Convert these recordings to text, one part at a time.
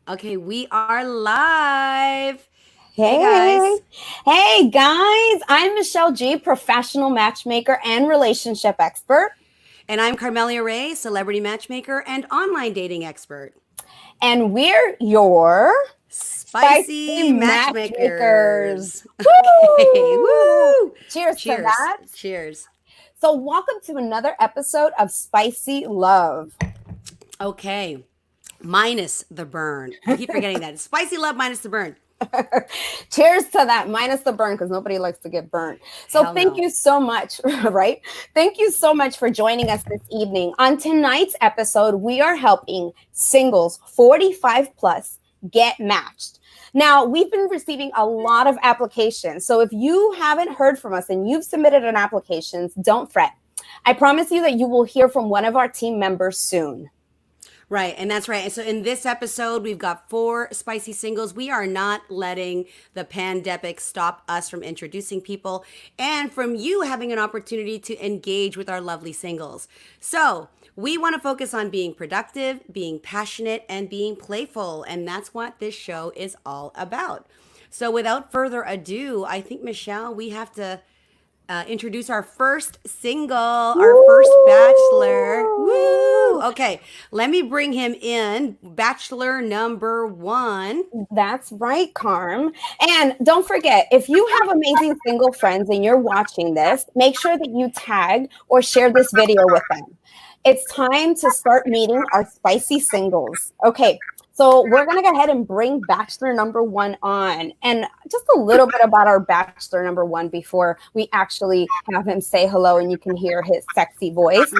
Okay, we are live. Hey Hey, guys. hey guys, I'm Michelle G, professional matchmaker and relationship expert, And I'm Carmelia Ray, celebrity matchmaker and online dating expert. and we're your spicy Spicy matchmakers. matchmakers. Okay, Woo! woo! Cheers to Cheers. that. Cheers. So, welcome to another episode of Spicy Love. Okay, minus the burn. I keep forgetting that. Spicy love minus the burn. Cheers to that, minus the burn, because nobody likes to get burnt. So, Hell thank no. you so much, right? Thank you so much for joining us this evening. On tonight's episode, we are helping singles 45 plus get matched. Now, we've been receiving a lot of applications. So, if you haven't heard from us and you've submitted an application, don't fret. I promise you that you will hear from one of our team members soon. Right, and that's right. And so in this episode, we've got 4 spicy singles. We are not letting the pandemic stop us from introducing people and from you having an opportunity to engage with our lovely singles. So we want to focus on being productive, being passionate, and being playful. And that's what this show is all about. So without further ado, I think, Michelle, we have to introduce our first single, our first bachelor. Woo! Woo! Okay, let me bring him in. Bachelor number one. That's right, Carm. And don't forget, if you have amazing single friends and you're watching this, make sure that you tag or share this video with them. It's time to start meeting our spicy singles. Okay, so we're going to go ahead and bring Bachelor number one on. And just a little bit about our Bachelor number one before we actually have him say hello and you can hear his sexy voice.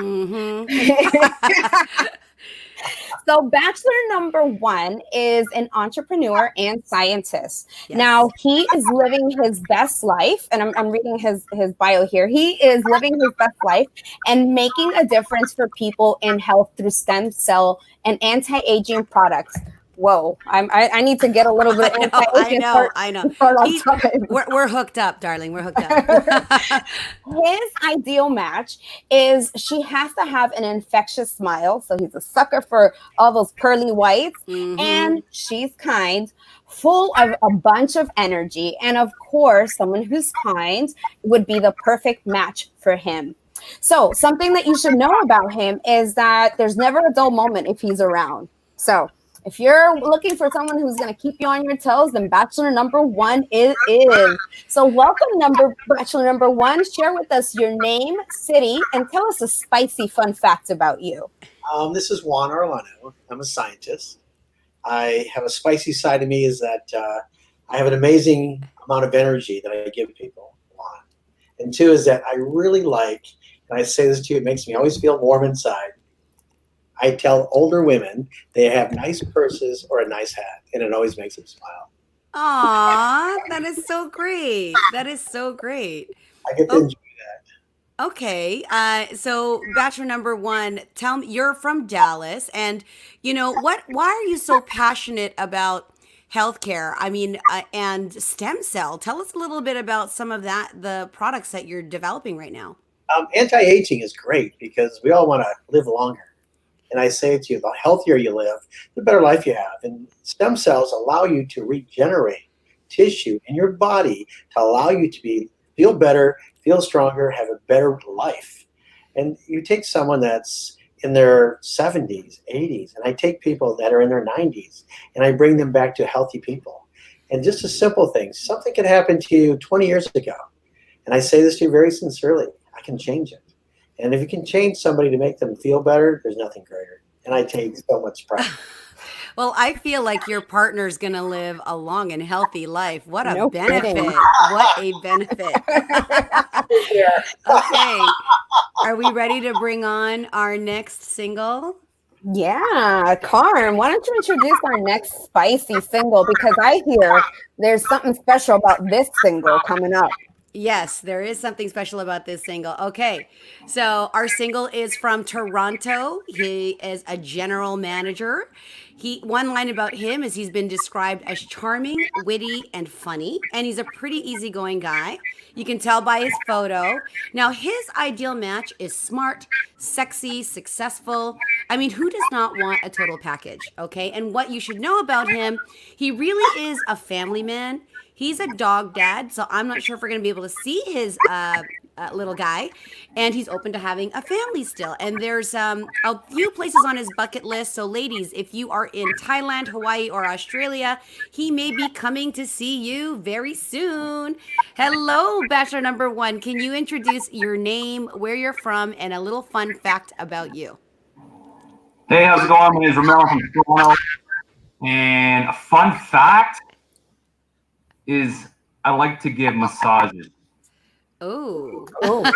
So, Bachelor number one is an entrepreneur and scientist. Yes. Now, he is living his best life, and I'm reading his bio here. He is living his best life and making a difference for people in health through stem cell and anti aging products. Whoa, I need to get a little bit of I know, anti I aging know, I know. start on He, time. we're hooked up, darling. We're hooked up. His ideal match is she has to have an infectious smile. So he's a sucker for all those pearly whites. Mm-hmm. And she's kind, full of a bunch of energy. And of course, someone who's kind would be the perfect match for him. So, something that you should know about him is that there's never a dull moment if he's around. So, if you're looking for someone who's going to keep you on your toes, then Bachelor number one is. So, welcome, Bachelor number one. Share with us your name, city, and tell us a spicy fun fact about you. This is Juan Arlano. I'm a scientist. I have a spicy side of me is that I have an amazing amount of energy that I give people. One. And two is that I really like, and I say this to you, it makes me always feel warm inside. I tell older women they have nice purses or a nice hat, and it always makes them smile. Aw, that is so great. That is so great. I get to Oh, enjoy. okay. So bachelor number one, tell me, you're from Dallas, and what? Why are you so passionate about healthcare? I mean, and stem cell. Tell us a little bit about some of the products that you're developing right now. Anti-aging is great because we all want to live longer. And I say to you, the healthier you live, the better life you have. And stem cells allow you to regenerate tissue in your body to allow you to feel better, feel stronger, have a better life. And you take someone that's in their 70s, 80s, and I take people that are in their 90s, and I bring them back to healthy people. And just a simple thing, something could happen to you 20 years ago. And I say this to you very sincerely, I can change it. And if you can change somebody to make them feel better, there's nothing greater. And I take so much pride. Well, I feel like your partner's going to live a long and healthy life. What a No kidding. benefit. What a benefit. Yeah. Okay. Are we ready to bring on our next single? Yeah, Carm, why don't you introduce our next spicy single? Because I hear there's something special about this single coming up. Yes, there is something special about this single. Okay, so our single is from Toronto. He is a general manager. One line about him is he's been described as charming, witty, and funny, and he's a pretty easygoing guy. You can tell by his photo. Now, his ideal match is smart, sexy, successful, I mean, who does not want a total package? Okay. And what you should know about him, he really is a family man. He's a dog dad. So I'm not sure if we're going to be able to see his little guy. And he's open to having a family still. And there's a few places on his bucket list. So, ladies, if you are in Thailand, Hawaii, or Australia, he may be coming to see you very soon. Hello, Bachelor number one. Can you introduce your name, where you're from, and a little fun fact about you? Hey, how's it going? My name is Ramel from Toronto. And a fun fact is I like to give massages. Oh. Oh,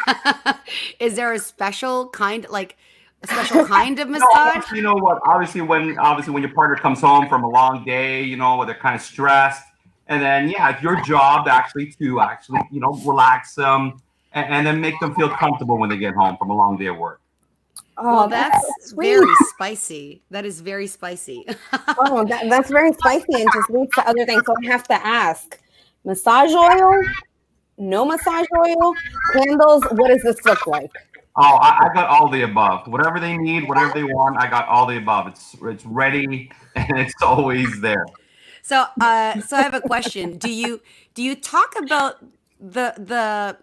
Is there a special kind, like a special kind of massage? You know what? Obviously when your partner comes home from a long day, where they're kind of stressed, and then it's your job to relax them and then make them feel comfortable when they get home from a long day of work. Well, oh, that's so sweet. very spicy. That is very spicy. Oh, that's very spicy and just leads to other things. So I have to ask: massage oil? No massage oil? Candles? What does this look like? Oh, I got all the above. Whatever they need, whatever they want, I got all the above. It's ready and it's always there. So, I have a question. Do you talk about the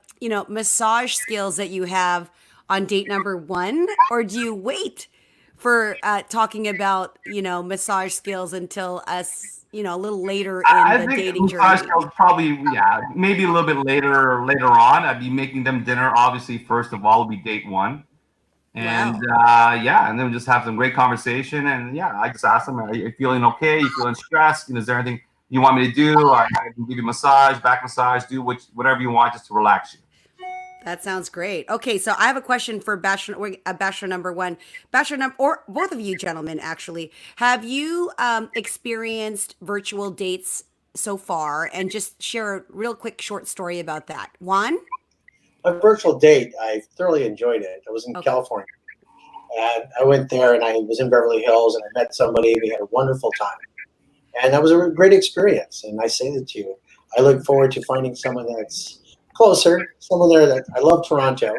massage skills that you have on date number one, or do you wait for talking about massage skills until us a little later in I the think dating massage journey? skills probably, maybe a little bit later on. I'd be making them dinner. Obviously, first of all, would be date one. And Wow. and then just have some great conversation. And I just ask them, are you feeling okay? You feeling stressed? Is there anything you want me to do? I can give you a massage, back massage, do whatever you want just to relax you. That sounds great. Okay, so I have a question for Bachelor number one. Or both of you gentlemen, actually. Have you experienced virtual dates so far? And just share a real quick short story about that. Juan? A virtual date, I thoroughly enjoyed it. I was in Okay. California, and I went there, and I was in Beverly Hills, and I met somebody. We had a wonderful time, and that was a great experience. And I say that to you, I look forward to finding someone that's closer, someone there that I love Toronto,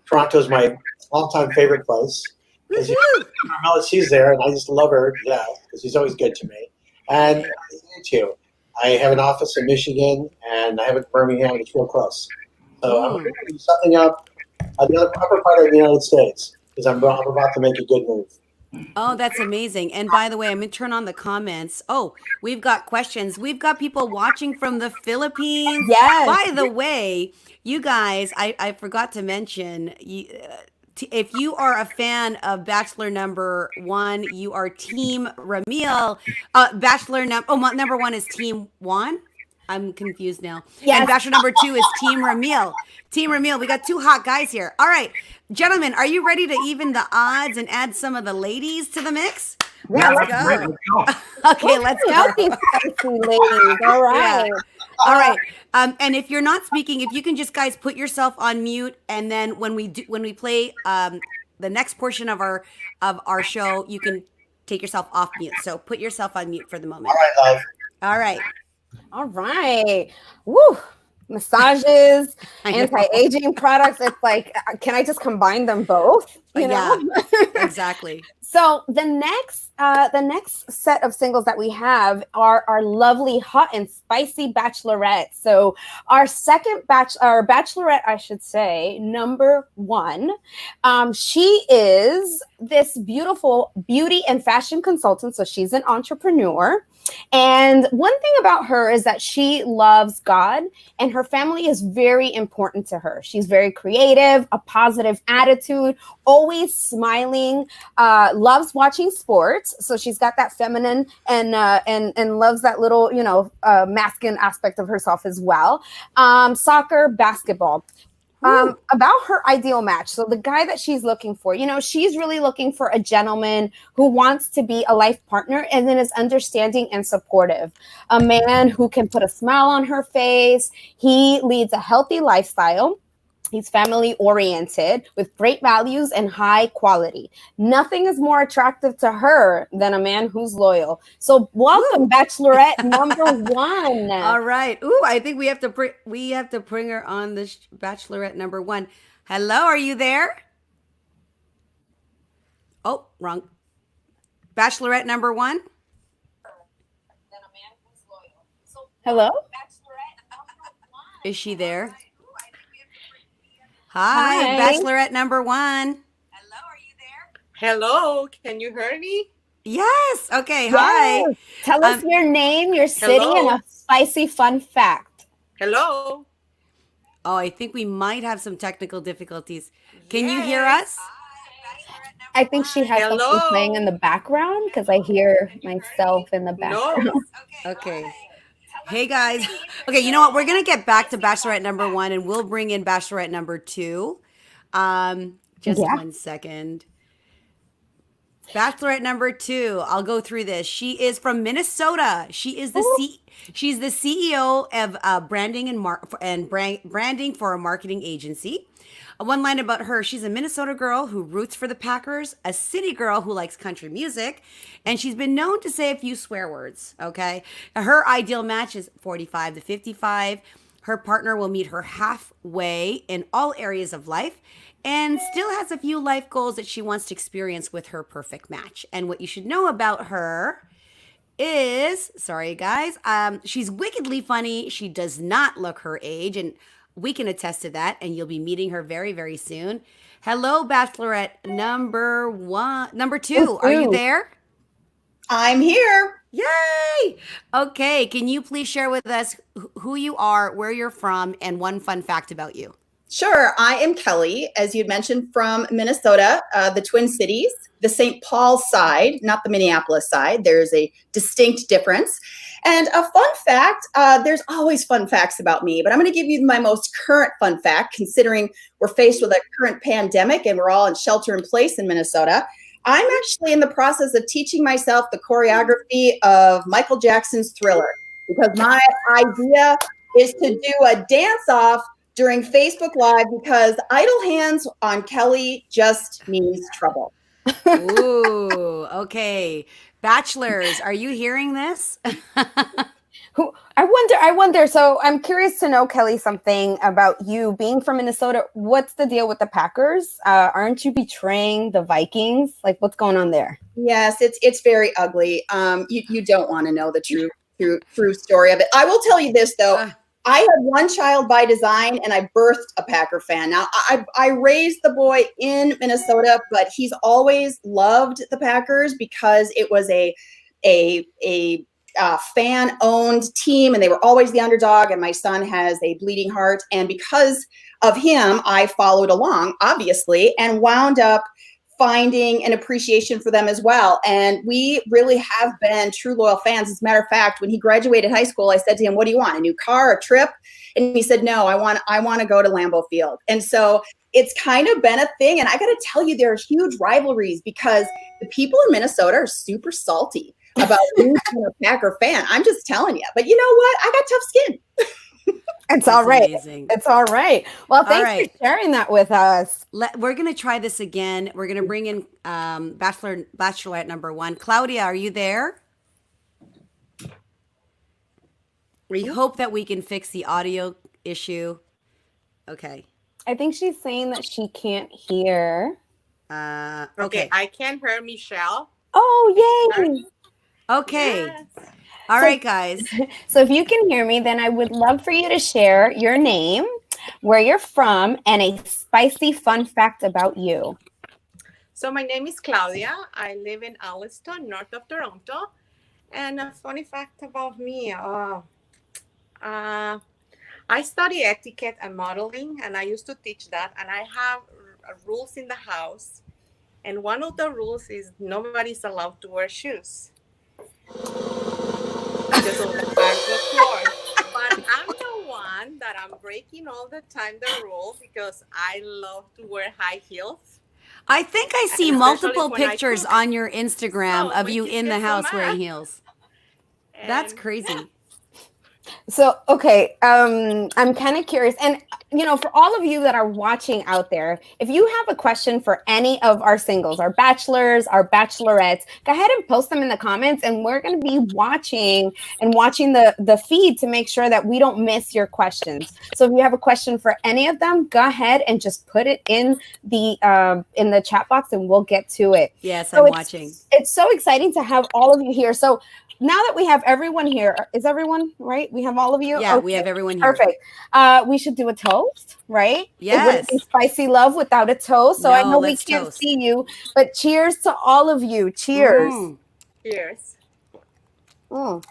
Toronto is my all-time favorite place. As you Woohoo! know, she's there, and I just love her to death because she's always good to me. And I say to you, I have an office in Michigan, and I have it in Birmingham. It's real close. So I'm going to do something up the upper part of the United States because I'm about to make a good move. Oh, that's amazing. And by the way, I'm going to turn on the comments. Oh, we've got questions. We've got people watching from the Philippines. Yes. By the way, you guys, I forgot to mention, if you are a fan of Bachelor number one, you are Team Ramil. Number one is Team Juan. I'm confused now. Yes. And Bachelor number two is Team Ramil. Team Ramil, we got two hot guys here. All right, gentlemen, are you ready to even the odds and add some of the ladies to the mix? Let's That's great. go. Let's go. Okay, let's go. Out these spicy ladies. All right. All right. And if you're not speaking, if you can just guys put yourself on mute, and then when we play the next portion of our show, you can take yourself off mute. So put yourself on mute for the moment. All right, love. All right. All right. Woo. Massages, I know. anti-aging products. It's like, can I just combine them both? You know? Exactly. So the next set of singles that we have are our lovely hot and spicy Bachelorette. So our Bachelorette, I should say, number one. She is this beautiful beauty and fashion consultant. So she's an entrepreneur. And one thing about her is that she loves God, and her family is very important to her. She's very creative, a positive attitude, always smiling, loves watching sports. So she's got that feminine and loves that little, masculine aspect of herself as well. Soccer, basketball. About her ideal match. So the guy that she's looking for, she's really looking for a gentleman who wants to be a life partner and then is understanding and supportive. A man who can put a smile on her face. He leads a healthy lifestyle. He's family oriented with great values and high quality. Nothing is more attractive to her than a man who's loyal. So welcome, Bachelorette number one. All right. Ooh, I think we have to bring her on this Bachelorette number one. Hello, are you there? Oh, wrong. Bachelorette number 1. Hello? Is she there? Hi, Hi. Bachelorette number 1. Hello, can you hear me? Yes. Okay. Hi. Yes. Tell us your name, your city, and Hello. a spicy fun fact. Hello. Oh, I think we might have some technical difficulties. Can you hear Yes. us? I think she has something Hello. playing in the background because I hear myself in the background. No. Okay. Hey guys. Okay, you know what? We're gonna get back to Bachelorette number 1, and we'll bring in Bachelorette number 2. Just Yeah. 1 second. Bachelorette number 2. I'll go through this. She is from Minnesota. She is she's the CEO of branding and branding for a marketing agency. One line about her: she's a Minnesota girl who roots for the Packers, a city girl who likes country music, and she's been known to say a few swear words. Okay, her ideal match is 45 to 55. Her partner will meet her halfway in all areas of life and still has a few life goals that she wants to experience with her perfect match. And what you should know about her is, sorry guys, she's wickedly funny. She does not look her age, and we can attest to that, and you'll be meeting her very, very soon. Hello, Bachelorette number 2. Are you there? I'm here. Yay! Okay, can you please share with us who you are, where you're from, and one fun fact about you? Sure. I am Kelly, as you'd mentioned, from Minnesota, the Twin Cities, the St. Paul side, not the Minneapolis side. There's a distinct difference. And a fun fact, there's always fun facts about me, but I'm going to give you my most current fun fact, considering we're faced with a current pandemic and we're all in shelter in place in Minnesota. I'm actually in the process of teaching myself the choreography of Michael Jackson's Thriller, because my idea is to do a dance-off during Facebook Live, because idle hands on Kelly just means trouble. Ooh, okay. Bachelors, are you hearing this? I wonder. So I'm curious to know, Kelly, something about you being from Minnesota. What's the deal with the Packers? Aren't you betraying the Vikings? Like, what's going on there? Yes, it's very ugly. You don't want to know the true story of it. I will tell you this though. I had one child by design, and I birthed a Packer fan. Now, I raised the boy in Minnesota, but he's always loved the Packers because it was a fan-owned team, and they were always the underdog. And my son has a bleeding heart, and because of him, I followed along, obviously, and wound up finding an appreciation for them as well. And we really have been true loyal fans. As a matter of fact, when he graduated high school, I said to him, "What do you want? A new car, a trip?" And he said, "No, I want to go to Lambeau Field." And so it's kind of been a thing. And I got to tell you, there are huge rivalries because the people in Minnesota are super salty about being a Packer fan. I'm just telling you. But you know what? I got tough skin. It's all right. Amazing. It's all right. Well, thanks for sharing that with us. We're going to try this again. We're going to bring in Bachelorette number 1. Claudia, are you there? We hope that we can fix the audio issue. Okay. I think she's saying that she can't hear. Okay. I can hear Michelle. Oh, yay. Okay. Yes. All right, guys. So if you can hear me, then I would love for you to share your name, where you're from, and a spicy fun fact about you. So my name is Claudia. I live in Alliston, north of Toronto. And a funny fact about me, I study etiquette and modeling, and I used to teach that. And I have rules in the house. And one of the rules is nobody's allowed to wear shoes. Because of the floor. But I'm the one that I'm breaking all the time the rule because I love to wear high heels. I think I see And multiple especially when I pictures cook. on your Instagram So of my you kids in the get so house mad. wearing heels. That's And crazy. So, okay, I'm kind of curious. And, you know, for all of you that are watching out there, if you have a question for any of our singles, our bachelors, our bachelorettes, go ahead and post them in the comments. And we're going to be watching the feed to make sure that we don't miss your questions. So if you have a question for any of them, go ahead and just put it in the chat box and we'll get to it. Yes, So I'm watching. It's so exciting to have all of you here. So now that we have everyone here, is everyone right? We have all of you? Yeah, Okay, we have everyone here. perfect. We should do a toast, right? Yes. It wouldn't be spicy love without a toast. So I No, know we let's can't toast. see you, but cheers to all of you. Cheers. Mm, Cheers. Mm.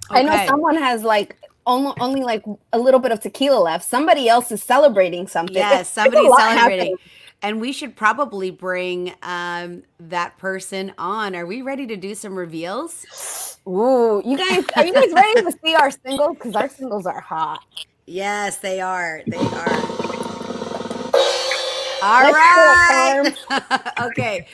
I know okay. someone has like only like a little bit of tequila left. Somebody else is celebrating something. Yes, There's a somebody's lot celebrating. happening. And we should probably bring that person on. Are we ready to do some reveals? Ooh, you guys, are you guys ready to see our singles? Because our singles are hot. Yes, they are. They are. All Let's right. Okay.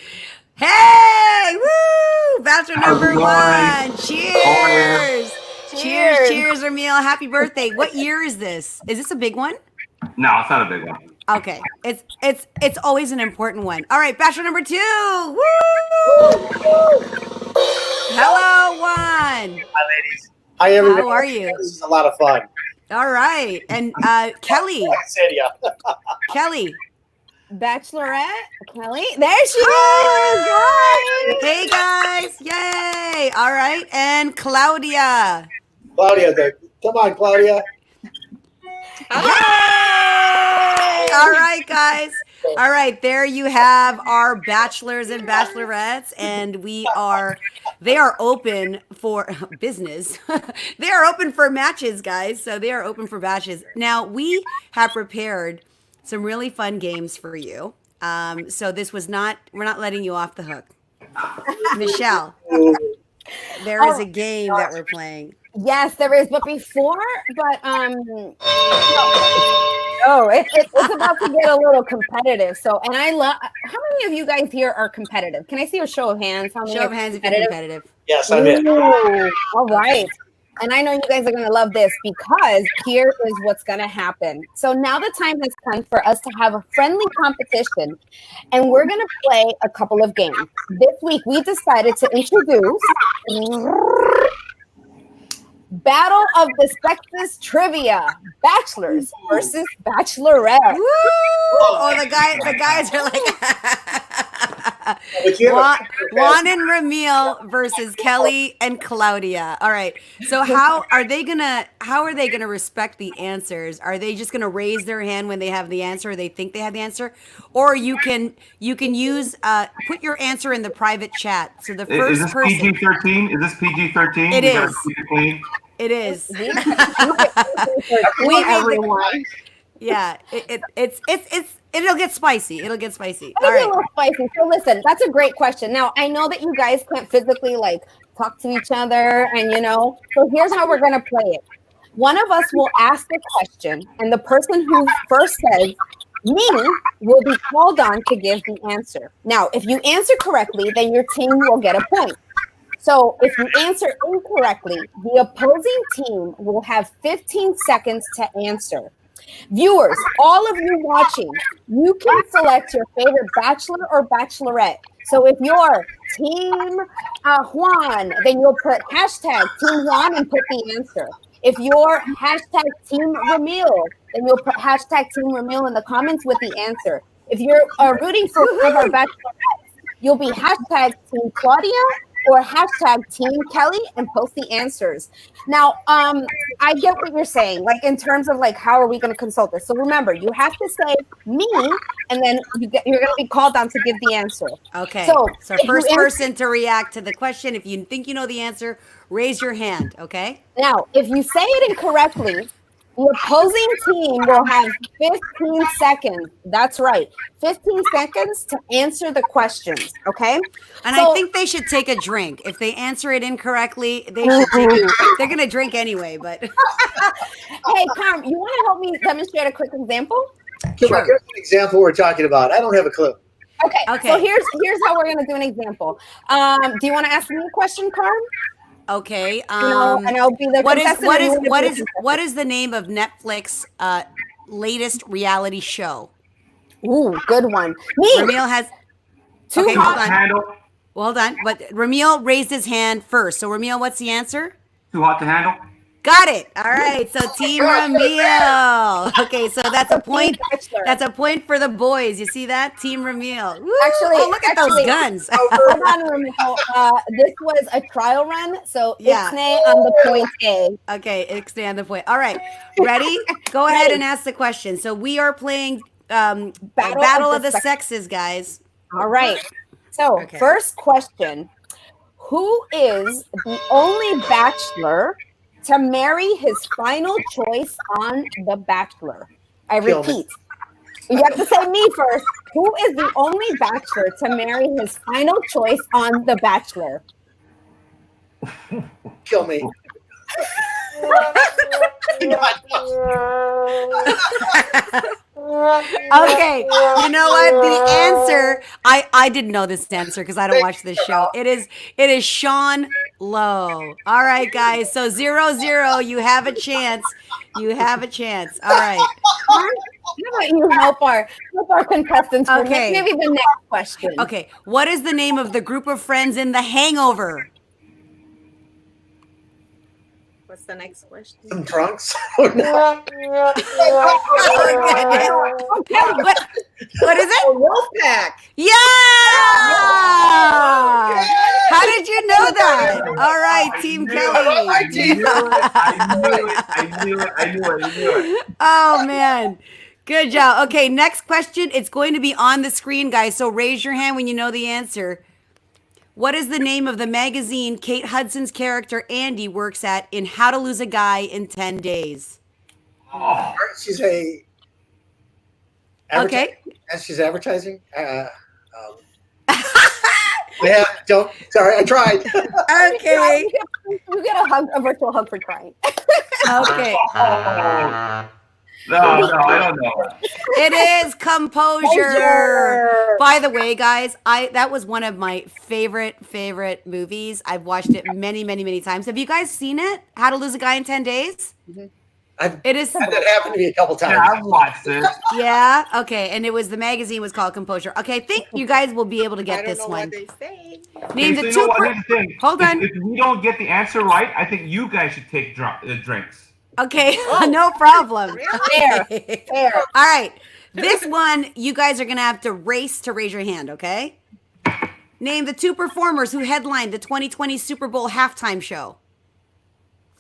Hey, woo! Bachelor number How's it one. Cheers. Cheers, Cheers. cheers, Ramil. Happy birthday. What year is this? Is this a big one? No, it's not a big one. Okay. It's always an important one. All right, Bachelor number two. Woo! Hello, one. Hi, ladies. Hi, everybody. How are you? This is a lot of fun. All right. And Kelly. Celia. Kelly. Bachelorette, Kelly. There she is. Hi. Hey guys. Yay. All right. And Claudia. Claudia, come on, Claudia. Yay! All right, guys. All right, there you have our bachelors and bachelorettes, and they are open for business. They are open for matches, guys. So they are open for matches. Now, we have prepared some really fun games for you. So we're not letting you off the hook. Michelle, there is a game that we're playing. Yes, there is. But it's about to get a little competitive. So, and I love. How many of you guys here are competitive? Can I see a show of hands? How many Show are of hands if you're competitive. Yes, I'm in. Ooh, all right. And I know you guys are going to love this because here is what's going to happen. So now the time has come for us to have a friendly competition, and we're going to play a couple of games. This week, we decided to introduce Battle of the Sexes Trivia, Bachelors versus Bachelorette. Woo! Oh, the guys are like Juan and Ramil versus Kelly and Claudia. All right. So how are they gonna respect the answers? Are they just gonna raise their hand when they have the answer, or they think they have the answer? Or you can use put your answer in the private chat. So the first Is this person PG-13? Is this PG-13? It You gotta is. keep it clean? It is. We everyone. Yeah, it'll get spicy. It'll get spicy. All All right. A right. little spicy. So listen, that's a great question. Now I know that you guys can't physically like talk to each other, and so here's how we're gonna play it. One of us will ask a question, and the person who first says me will be called on to give the answer. Now, if you answer correctly, then your team will get a point. So if you answer incorrectly, the opposing team will have 15 seconds to answer. Viewers, all of you watching, you can select your favorite bachelor or bachelorette. So if you're Team Juan, then you'll put hashtag Team Juan and put the answer. If you're hashtag Team Ramil, then you'll put hashtag Team Ramil in the comments with the answer. If you're rooting for one of our bachelorettes, you'll be hashtag Team Claudia or hashtag Team Kelly and post the answers. Now, I get what you're saying, like in terms of like, how are we going to consult this? So remember, you have to say me, and then you're going to be called on to give the answer. Okay. So first person to react to the question. If you think you know the answer, raise your hand. Okay. Now, if you say it incorrectly, the opposing team will have 15 seconds. That's right. 15 seconds to answer the questions. Okay. And I think they should take a drink. If they answer it incorrectly, they should they're going to drink anyway, but. Hey, Carm, you want to help me demonstrate a quick example? Sure. Here's an example we're talking about. I don't have a clue. Okay. So here's how we're going to do an example. Do you want to ask me a question, Carm? Okay. And I'll be the What is contestant what and is you're gonna what be the is contestant. what is the name of Netflix latest reality show? Ooh, good one. Me. Ramil has. Too Okay, hold hot. on. Handle. Well, hold on. But Ramil raised his hand first. So Ramil, what's the answer? Too hot to handle. Got it. All right. So Team Ramil. Okay, so that's a point. Bachelor. That's a point for the boys. You see that? Team Ramil. Woo! Actually- oh, look at those actually- guns. Hold on, Ramil. This was a trial run, so Yeah. Ixnay on the point A. Okay, extend the point. All right. Ready? Go ahead and ask the question. So we are playing Battle of the Sexes, guys. All right. So, Okay. first question. Who is the only bachelor to marry his final choice on The Bachelor? I Kill me. repeat. You have to say me first. Who is the only bachelor to marry his final choice on The Bachelor? Kill me. Okay, you know what? The answer, I didn't know this answer because I don't watch this show. It is Sean Lowe. All right, guys. So 0-0. You have a chance. You have a chance. All right. How about you help our contestants for Okay. maybe the next question? Okay. What is the name of the group of friends in The Hangover? What's the next question? Some trunks. Oh, no. What is it? Wolfpack. Yeah! How did you know that? All right, Team Kelly. I knew it. Oh, man. Good job. Okay, next question. It's going to be on the screen, guys. So raise your hand when you know the answer. What is the name of the magazine Kate Hudson's character Andy works at in How to Lose a Guy in 10 Days? Oh, She's a. Okay. As she's advertising. Yeah, don't. Sorry, I tried. Okay. You get a virtual hug for trying. Okay. no, I don't know. It is Composure. By the way, guys, that was one of my favorite movies. I've watched it many times. Have you guys seen it? How to Lose a Guy in 10 Days? It is. That happened to me a couple times. Yeah, I've watched it. Yeah. Okay. And the magazine was called Composure. Okay. I think you guys will be able to I get don't this know one. what they say. Name Okay, the so you know two. what? Here's the thing. Hold on. If we don't get the answer right, I think you guys should take drinks. Okay. No problem. Fair. Okay. Fair. All right. This one, you guys are going to have to race to raise your hand, okay? Name the two performers who headlined the 2020 Super Bowl halftime show.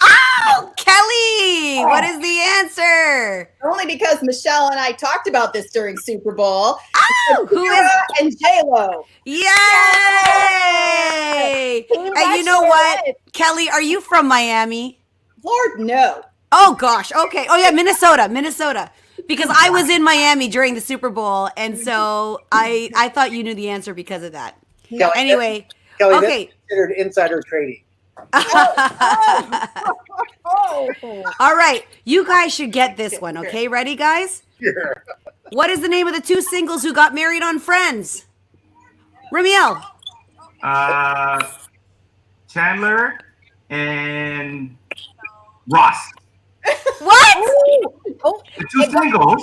Oh, Kelly! What is the answer? Only because Michelle and I talked about this during Super Bowl. Oh, who is? And J-Lo. Yay! And you know what? Kelly, are you from Miami? Lord, no. Oh, gosh. Okay. Oh, yeah, Minnesota. Because I was in Miami during the Super Bowl, and so I thought you knew the answer because of that. Kelly, Anyway, Kelly, okay. that's considered insider trading. All right. You guys should get this one, okay? Ready, guys? Sure. What is the name of the two singles who got married on Friends? Ramiel. Chandler and Ross. What? The two singles.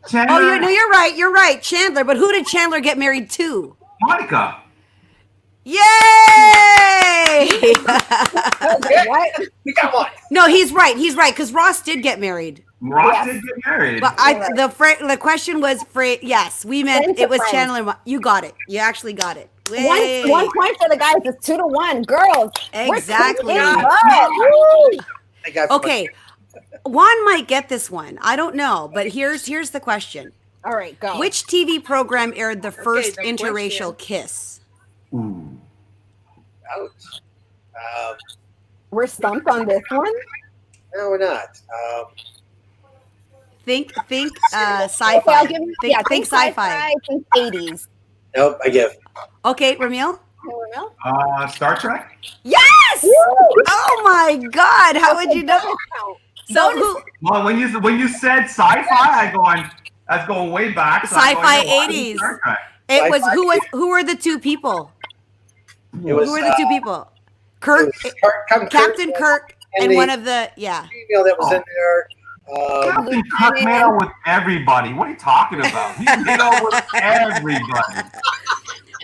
Chandler. Oh, you're right. You're right. Chandler. But who did Chandler get married to? Monica. Yay! What? We got one. No, he's right. He's right because Ross did get married. Ross did get married. But the question was yes, we meant Friends it to was friends. Chandler. You got it. You actually got it. Yay. One point for the guys. It's 2-1. Girls. we're Exactly. kicking butt. Woo! I got Okay. Juan might get this one. I don't know, but here's the question. All right, go. Which TV program aired the first the interracial kiss? Ooh. Ouch. We're stumped on this one. No, we're not. Think Okay, sci-fi. I'll give you. Think sci-fi. Think 80s. Nope, I give. Okay, Ramil? Star Trek. Yes! Oh my God! How would you know? So who? Well, when you said sci-fi, that's going way back. So I'm Sci-fi going, yeah, 80s. Star Trek. It was Sci-fi. who were the two people? It was, Who were the two people? Kirk, Captain Kirk Kirk, and the one of the female that was in there. Captain Kirk made out with everybody. What are you talking about? He made out with everybody.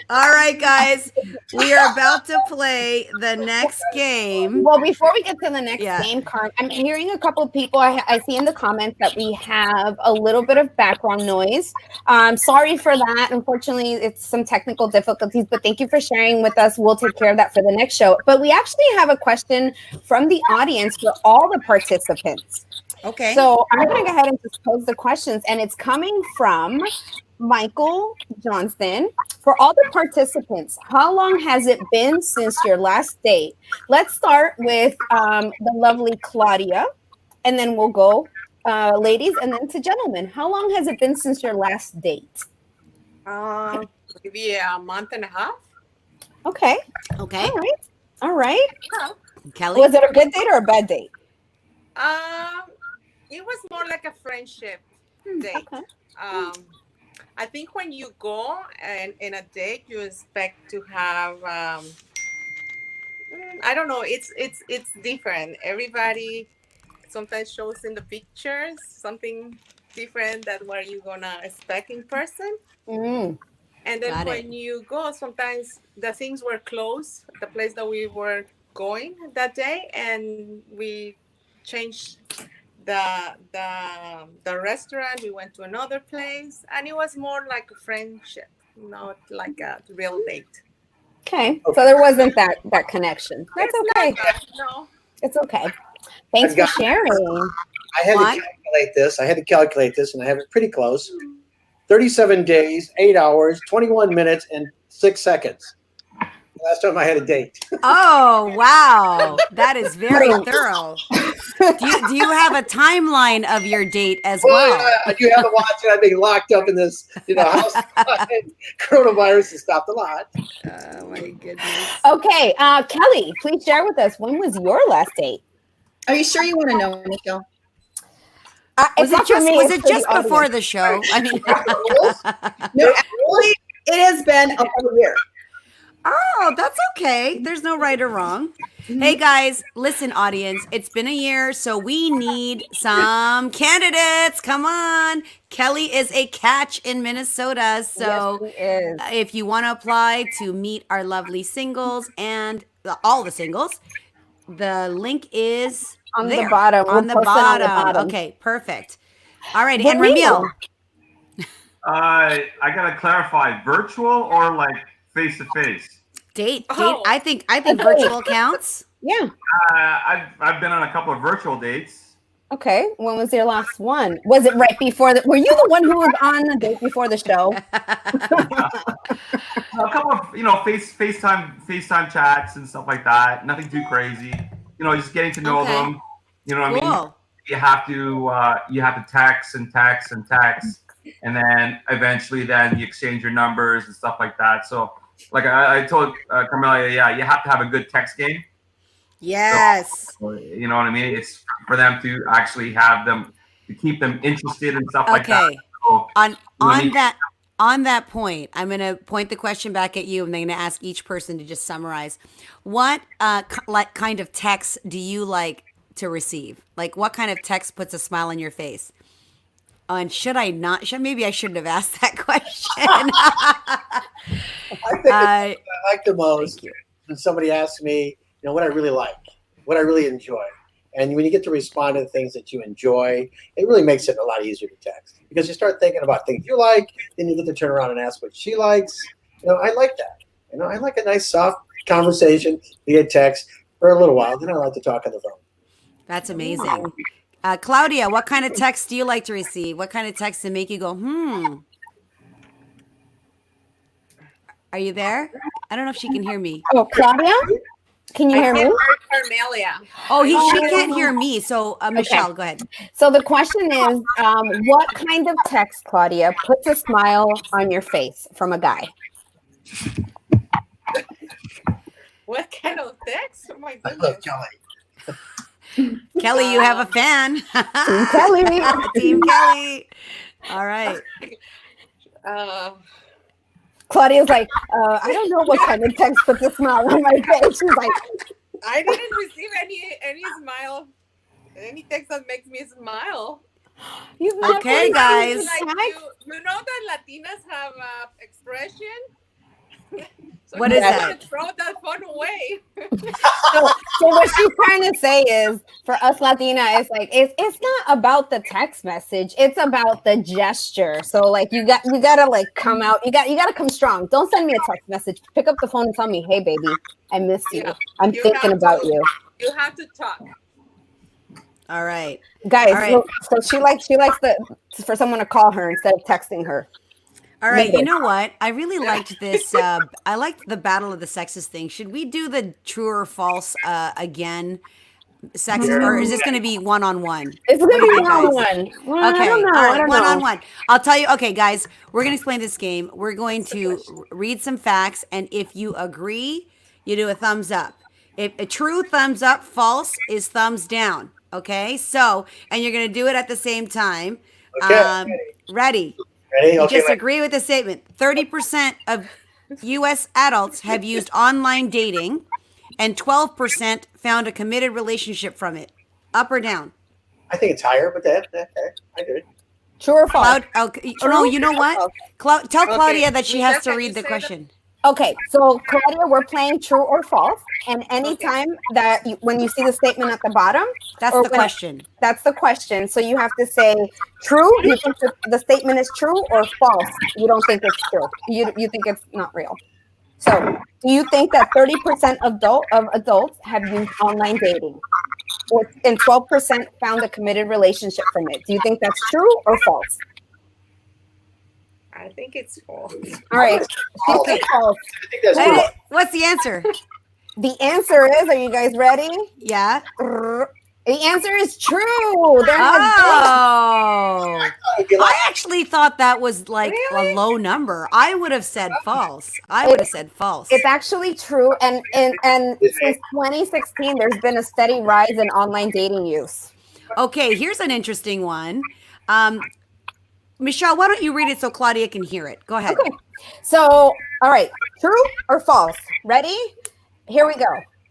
All right, guys, we are about to play the next game. Well, before we get to the next game, Carm, I'm hearing a couple of people. I see in the comments that we have a little bit of background noise. Sorry for that. Unfortunately, it's some technical difficulties, but thank you for sharing with us. We'll take care of that for the next show. But we actually have a question from the audience for all the participants. Okay. So I'm going to go ahead and just pose the questions, and it's coming from Michael Johnston. For all the participants, how long has it been since your last date? Let's start with the lovely Claudia, and then we'll go ladies, and then to gentlemen. How long has it been since your last date? Maybe a month and a half. Okay. Okay. All right. Yeah. Kelly? Was it a good date or a bad date? It was more like a friendship date. Okay. I think when you go and in a date, you expect to have. I don't know. It's different. Everybody sometimes shows in the pictures something different than what you're gonna expect in person. Mm. And then when you go, sometimes the things were closed, the place that we were going that day, and we changed the restaurant. We went to another place, and it was more like a friendship, not like a real date. Okay, so there wasn't that connection. That's okay. No, it's okay. Thanks for sharing. I had to calculate this, and I have it pretty close. 37 days, 8 hours, 21 minutes, and 6 seconds. Last time I had a date. Oh, wow. That is very thorough. Do you have a timeline of your date as well? I do have to watch it. I've been locked up in this house. Coronavirus has stopped a lot. Oh, my goodness. Okay, Kelly, please share with us, when was your last date? Are you sure you want to know, Michelle? Was it just before the show? I mean, no, actually, it has been a whole year. Oh, that's okay. There's no right or wrong. Hey, guys, listen, audience. It's been a year, so we need some candidates. Come on. Kelly is a catch in Minnesota. So if you want to apply to meet our lovely singles and all the singles, the link is on there. the bottom. On the bottom. Okay, perfect. All right. And Ramil. I got to clarify, virtual or like face-to-face? Date. I think virtual counts. Yeah. I've been on a couple of virtual dates. Okay. When was your last one? Was it right before were you the one who was on the date before the show? A couple of FaceTime chats and stuff like that. Nothing too crazy. Just getting to know them. You know what I mean? You have to text and text and text, and then eventually you exchange your numbers and stuff like that. So like I told Carmelia, you have to have a good text game. Yes. So, you know what I mean? It's for them to actually have them to keep them interested and stuff like that. So on that point, I'm going to point the question back at you, and I'm going to ask each person to just summarize. What kind of text do you like to receive? Like, what kind of text puts a smile on your face? And maybe I shouldn't have asked that question. I think I like the most when somebody asks me, what I really like, what I really enjoy. And when you get to respond to the things that you enjoy, it really makes it a lot easier to text, because you start thinking about things you like, then you get to turn around and ask what she likes. I like that. I like a nice soft conversation via text for a little while. Then I like to talk on the phone. That's amazing. Claudia, what kind of text do you like to receive? What kind of text to make you go, Are you there? I don't know if she can hear me. Oh, Claudia? Can you hear me? Carmelia. She can't hear me. So, Michelle, go ahead. So the question is, what kind of text, Claudia, puts a smile on your face from a guy? What kind of text? Oh my I goodness. love Kelly. Kelly, you have a fan. Team Kelly. Team Kelly. All right. Claudia's like, I don't know what kind of text puts a smile on my face. She's like, I didn't receive any smile, any text that makes me smile. You've never Okay, received guys. a Like text? you know that Latinas have expression. So What you is just that? wanna throw that phone away. So what she's trying to say is, for us Latina, it's like it's not about the text message, it's about the gesture. So like you gotta like come out, you gotta come strong. Don't send me a text message. Pick up the phone and tell me, hey baby, I miss you. Yeah. I'm You thinking have about to- you. You have to talk. All right. Guys, All right. so she likes for someone to call her instead of texting her. All right, Maybe. you know what? I really liked this. I liked the battle of the sexes thing. Should we do the true or false again? Sex, or is this going to be one-on-one? It's What gonna do you be think, guys? one-on-one. Well, I Okay, don't know. all I right, don't know. one-on-one. I'll tell you. Okay, guys, we're going to explain this game. We're going to read some facts, and if you agree, you do a thumbs up. If a true thumbs up, false is thumbs down. Okay, so, and you're going to do it at the same time. Okay. Ready? Ready? You Okay. just agree with the statement. 30% of U.S. adults have used online dating, and 12% found a committed relationship from it. Up or down? I think it's higher, but okay. I do it. True or false? Cloud. Okay. Oh, no, you know what? Tell Okay, Claudia that she has Lisa, to can read you the say question. Okay, so Claudia, we're playing true or false, and anytime that when you see the statement at the bottom, That's or the when question. that's the question. So you have to say true. You think the statement is true, or false? You don't think it's true. You think it's not real. So do you think that 30% of adults have used online dating, and 12% found a committed relationship from it? Do you think that's true or false? I think it's false. All right, she said false. I think that's Hey, true. what's the answer? The answer is, are you guys ready? Yeah. The answer is true. There has Oh. It'd be like, I actually thought that was like Really? a low number. I would have said false. I would have said false. It's actually true, and since 2016, there's been a steady rise in online dating use. Okay, here's an interesting one. Michelle, why don't you read it so Claudia can hear it? Go ahead. Okay, so all right, true or false? Ready? Here we go.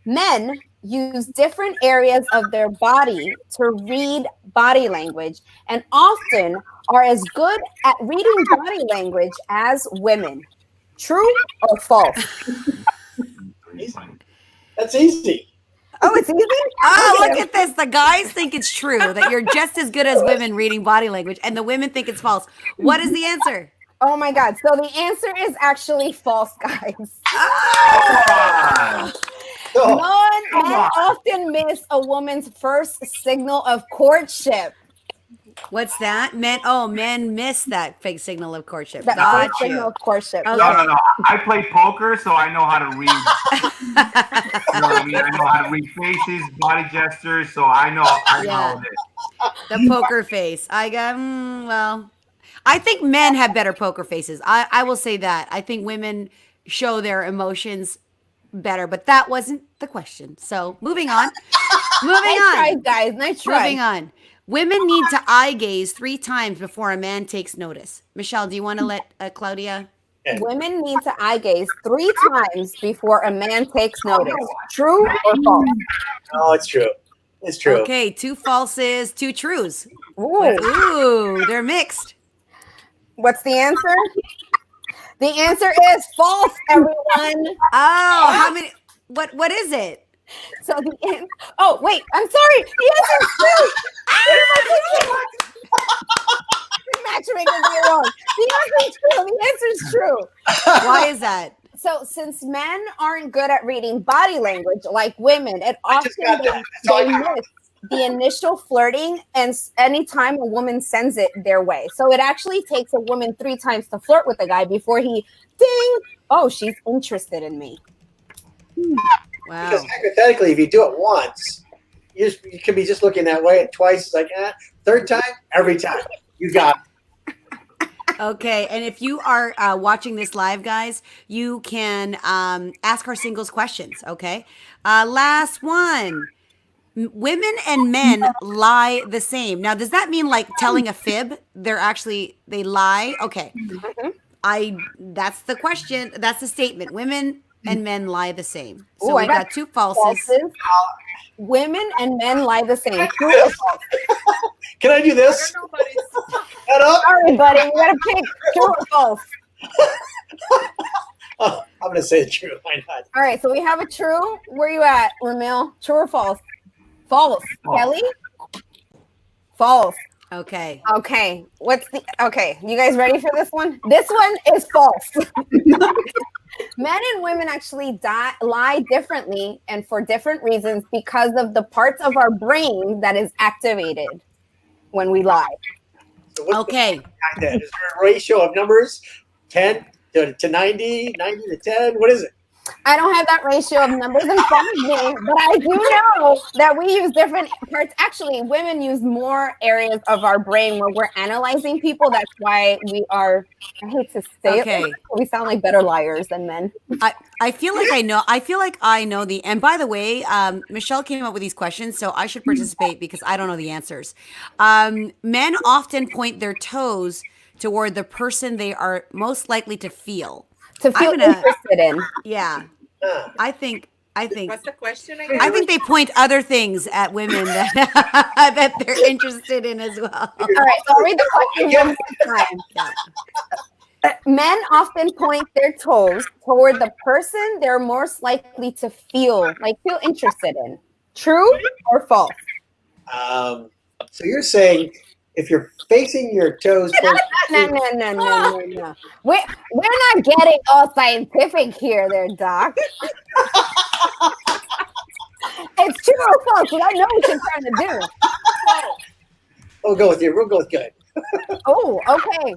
Men use different areas of their body to read body language, and often are as good at reading body language as women. True or false? that's easy. Oh, it's easy. Oh, Okay. look at this. The guys think it's true that you're just as good as women reading body language, and the women think it's false. What is the answer? Oh my God. So the answer is actually false, guys. So, Men often miss a woman's first signal of courtship. What's that? Men miss that fake signal of courtship. That Got first signal you. of courtship. Okay. Yes. No. I play poker, so I know how to read. You know what I mean? I know how to read faces, body gestures, so I know Yeah. it. The poker face. I got, well, I think men have better poker faces. I will say that. I think women show their emotions better, but that wasn't the question. So moving on. Nice try, guys. Nice try. Moving on. Women need to eye gaze 3 times before a man takes notice. Michelle, do you want to let Claudia? Women need to eye gaze 3 times before a man takes notice. True or false? no, it's true. It's true. Okay, 2 falses, 2 trues. Ooh. Ooh, they're mixed. What's the answer? The answer is false, everyone. Oh, how many? What is it? So oh wait, I'm sorry. The answer is true. Matchmaker got it wrong. The answer is true. The answer is true. Why is that? So since men aren't good at reading body language like women, it often just got that. That's all they I got. miss the initial flirting and anytime a woman sends it their way. So it actually takes a woman 3 times to flirt with a guy before he ding, oh, she's interested in me. Wow. Because hypothetically, if you do it once, you could be just looking that way, and twice it's like, third time, every time. You got it. Okay, and if you are watching this live, guys, you can ask our singles questions, okay? Last one. Women and men lie the same. Now, does that mean like telling a fib? They lie? Okay. That's the question. That's the statement. Women and men lie the same. Ooh, So I we got got two falses. Women and men lie the same. True or false? Can I do I this? don't know, but it's Shut up. Sorry, buddy. You gotta pick true or false. Oh, I'm going to say the truth. Why not? All right, so we have a true. Where you at, Ramil? True or false? False. False. Kelly? False. Okay. Okay. Okay, you guys ready for this one? This one is false. Men and women actually lie differently and for different reasons because of the parts of our brain that is activated when we lie. So what's Okay. behind that? Is there a ratio of numbers? 10 to 90, 90 to 10? What is it? I don't have that ratio of numbers in front of me, but I do know that we use different parts. Actually, women use more areas of our brain when we're analyzing people. That's why we are, I hate to say Okay. it, but we sound like better liars than men. I feel like I know the, and by the way, Michelle came up with these questions, so I should participate because I don't know the answers. Men often point their toes toward the person they are most likely to feel. To feel interested in. Yeah. Huh. I think what's the question again? I think they point other things at women that, that they're interested in as well. All right, so I'll read the question one more time. Men often point their toes toward the person they're most likely to feel interested in. True or false? So you're saying if you're facing your toes towards No. We're not getting all scientific here, there, Doc. It's true or false, but I know what you're trying to do. we'll go with you. We'll go with good. Oh, okay.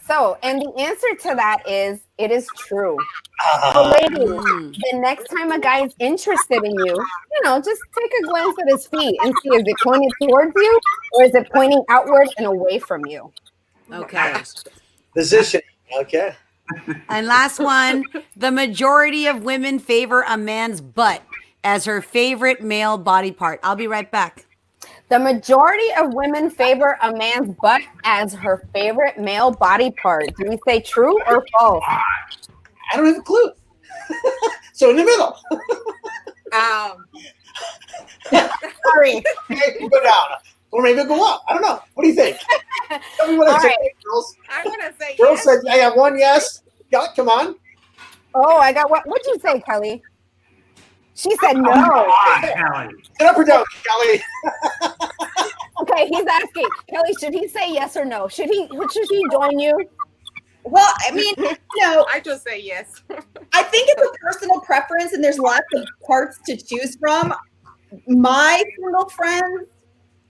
So, and the answer to that is it is true. So, Ah, ladies, the next time a guy is interested in you, just take a glance at his feet and see, is it pointed towards you or is it pointing outward and away from you? Okay. position. Okay. And last one, the majority of women favor a man's butt as her favorite male body part. I'll be right back. The majority of women favor a man's butt as her favorite male body part. Do we say true or false? I don't have a clue. So in the middle. Sorry. Maybe go down. Or maybe go up. I don't know. What do you think? Tell me what I All say, right. girls. I'm gonna say Girls yes. said, I have one yes. Yeah, come on. Oh, I got what? What'd you say, Kelly? She said no. Come on, Kelly. Get up or down, Kelly. Okay, he's asking Kelly. Should he say yes or no? Should he join you? Well, I mean, I just say yes. I think it's a personal preference, and there's lots of parts to choose from. My single friends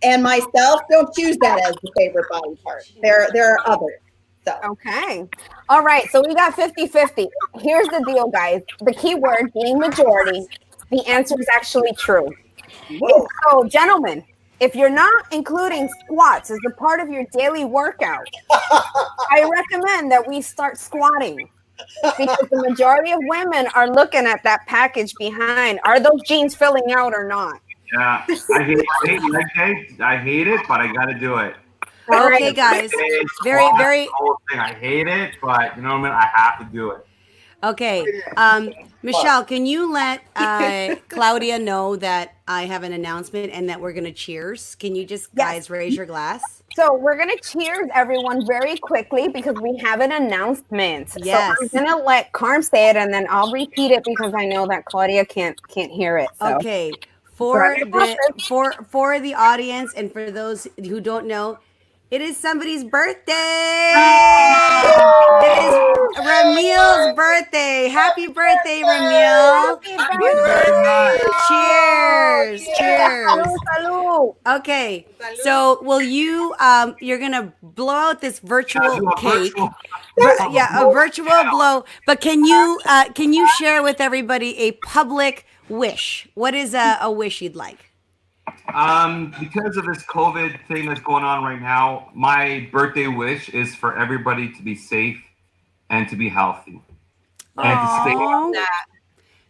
and myself don't choose that as the favorite body part. There are others. So Okay. All right. So we got 50-50. Here's the deal, guys. The key word being majority. The answer is actually true. Whoa. So, gentlemen, if you're not including squats as a part of your daily workout, I recommend that we start squatting because the majority of women are looking at that package behind. Are those jeans filling out or not? Yeah, I hate it, but I got to do it. Okay, guys. Very, very. Whole thing. I hate it, but you know what I mean. I have to do it. Okay. Michelle, can you let Claudia know that I have an announcement and that we're going to cheers? Can you just, guys, raise your glass? So we're going to cheers everyone very quickly because we have an announcement. Yes. So I'm going to let Carm say it and then I'll repeat it because I know that Claudia can't hear it. So. Okay. For the audience and for those who don't know, it is somebody's birthday. It is Ramil's birthday. Happy birthday, Ramil. Happy birthday. Cheers. Cheers. Salud. Okay. So will you you're gonna blow out this virtual cake. A virtual blow. But can you share with everybody a public wish? What is a wish you'd like? Because of this COVID thing that's going on right now, my birthday wish is for everybody to be safe and to be healthy. And to stay Aw,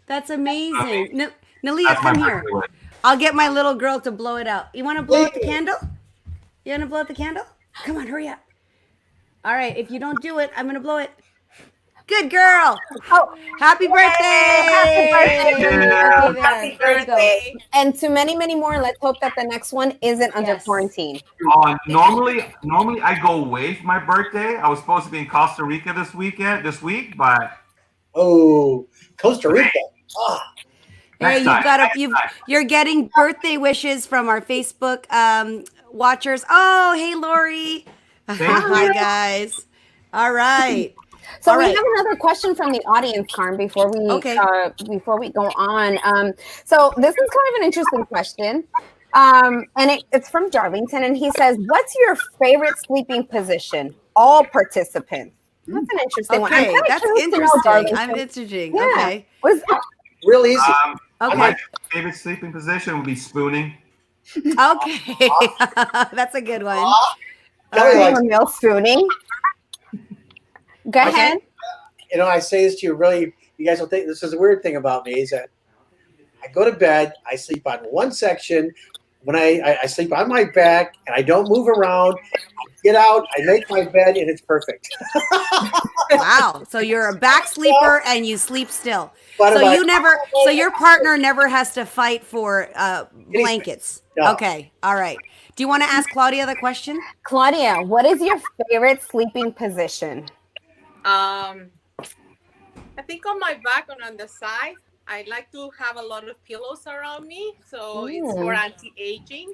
that's amazing. Nalia, That's my come here. birthday wish. I'll get my little girl to blow it out. You want to blow out the candle? You want to blow out the candle? Come on, hurry up. All right, if you don't do it, I'm going to blow it. Good girl. Oh, Happy birthday. Happy birthday. Yeah. Okay, there. Happy There you go. birthday. And to many, many more. Let's hope that the next one isn't under Yes. quarantine. Normally I go away for my birthday. I was supposed to be in Costa Rica this week, but Oh, Costa Rica. Ah, Hey, next time. you're getting birthday wishes from our Facebook watchers. Oh, hey, Lori. Hi, guys. All right. So All we right. have another question from the audience, Carm, before we Okay. before we go on. So this is kind of an interesting question. And it's from Darlington, and he says, "What's your favorite sleeping position?" All participants. That's an interesting one. I'm Okay, kinda that's curious to know, interesting. Darlington. I'm interesting. Yeah. Okay. Was real easy. Okay. My favorite sleeping position would be spooning. Okay. That's a good one. All Kelly right. likes meal spooning? Go ahead. you know, I say this to you really, you guys will think this is a weird thing about me is that I go to bed, I sleep on one section. When I sleep on my back and I don't move around, I get out, I make my bed, and it's perfect. Wow. So you're a back sleeper and you sleep still. But So if I- you never, so your partner never has to fight for blankets. No. Okay. All right. Do you want to ask Claudia the question? Claudia, what is your favorite sleeping position? I think on my back and on the side, I like to have a lot of pillows around me, so it's for anti-aging.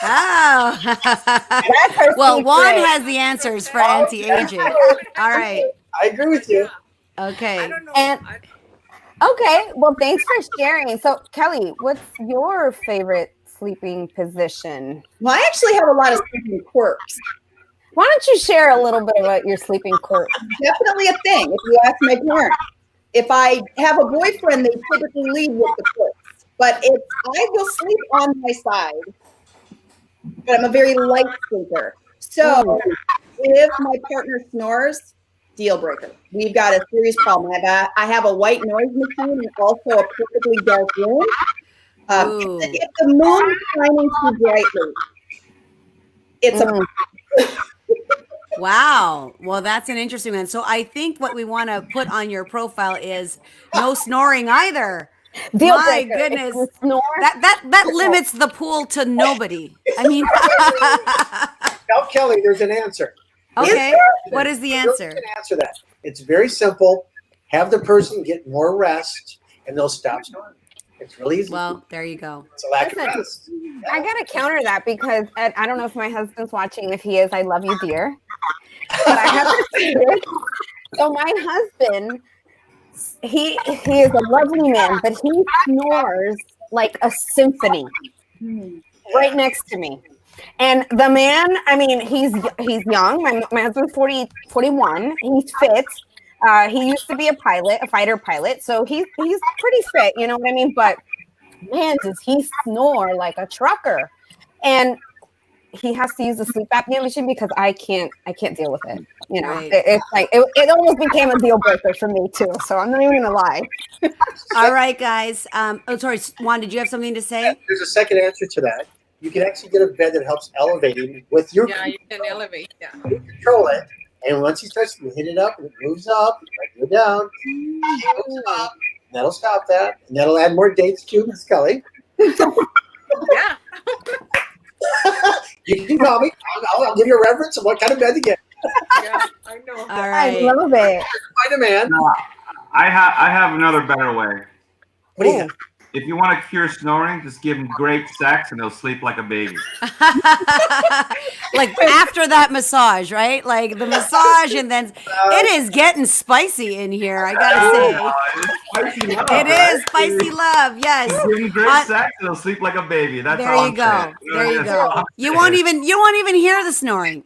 Oh. That's her Well, Juan secret. has the answers for anti-aging. All right. I agree with you. Okay. I don't know. And- Okay, well, thanks for sharing. So, Kelly, what's your favorite sleeping position? Well, I actually have a lot of sleeping quirks. Why don't you share a little bit about your sleeping quirk? Definitely a thing if you ask my parents. If I have a boyfriend, they typically lead with the quirks. But if I will sleep on my side, but I'm a very light sleeper. So if my partner snores, deal breaker. We've got a serious problem. I have a white noise machine and also a perfectly dark room. Ooh. If the moon is shining too brightly, it's a Wow. Well, that's an interesting one. So I think what we want to put on your profile is no snoring either. Deal My breaker. If goodness. you snore, That limits the pool to nobody. I mean, Tell Kelly there's an answer. okay. What is the answer? You can answer that. It's very simple. Have the person get more rest, and they'll stop snoring. It's really easy. Well, there you go. It's a lack Listen, of rest. I gotta counter that because I don't know if my husband's watching. If he is, I love you, dear. But I have to say this. So my husband, he is a lovely man, but he snores like a symphony right next to me. And the man, I mean, he's young. My husband's 41. He's fit. He used to be a fighter pilot. So he's pretty fit, you know what I mean? But man, does he snore like a trucker. And he has to use a sleep apnea machine because I can't deal with it. You know, Right. it's like it almost became a deal breaker for me too. So I'm not even gonna lie. All right, guys. Oh, sorry, Juan, did you have something to say? There's a second answer to that. You can actually get a bed that helps elevate him with your Yeah, you can elevate. Yeah. control it. And once he starts to hit it up, and it moves up, like go down, it moves up. That'll stop that. And that'll add more dates to Miss Kelly. Yeah. You can call me. I'll give you a reference of what kind of bed to get. Yeah, I know. All I right. love it. Find a man. I have another better way. What do you got? If you want to cure snoring, just give them great sex and they'll sleep like a baby. Like after that massage, right? Like the massage, and then it is getting spicy in here. I gotta say, it is spicy love. Yes. Give them great sex and they'll sleep like a baby. That's There all you I'm go. saying. There you That's go. all I'm You saying. won't even hear the snoring.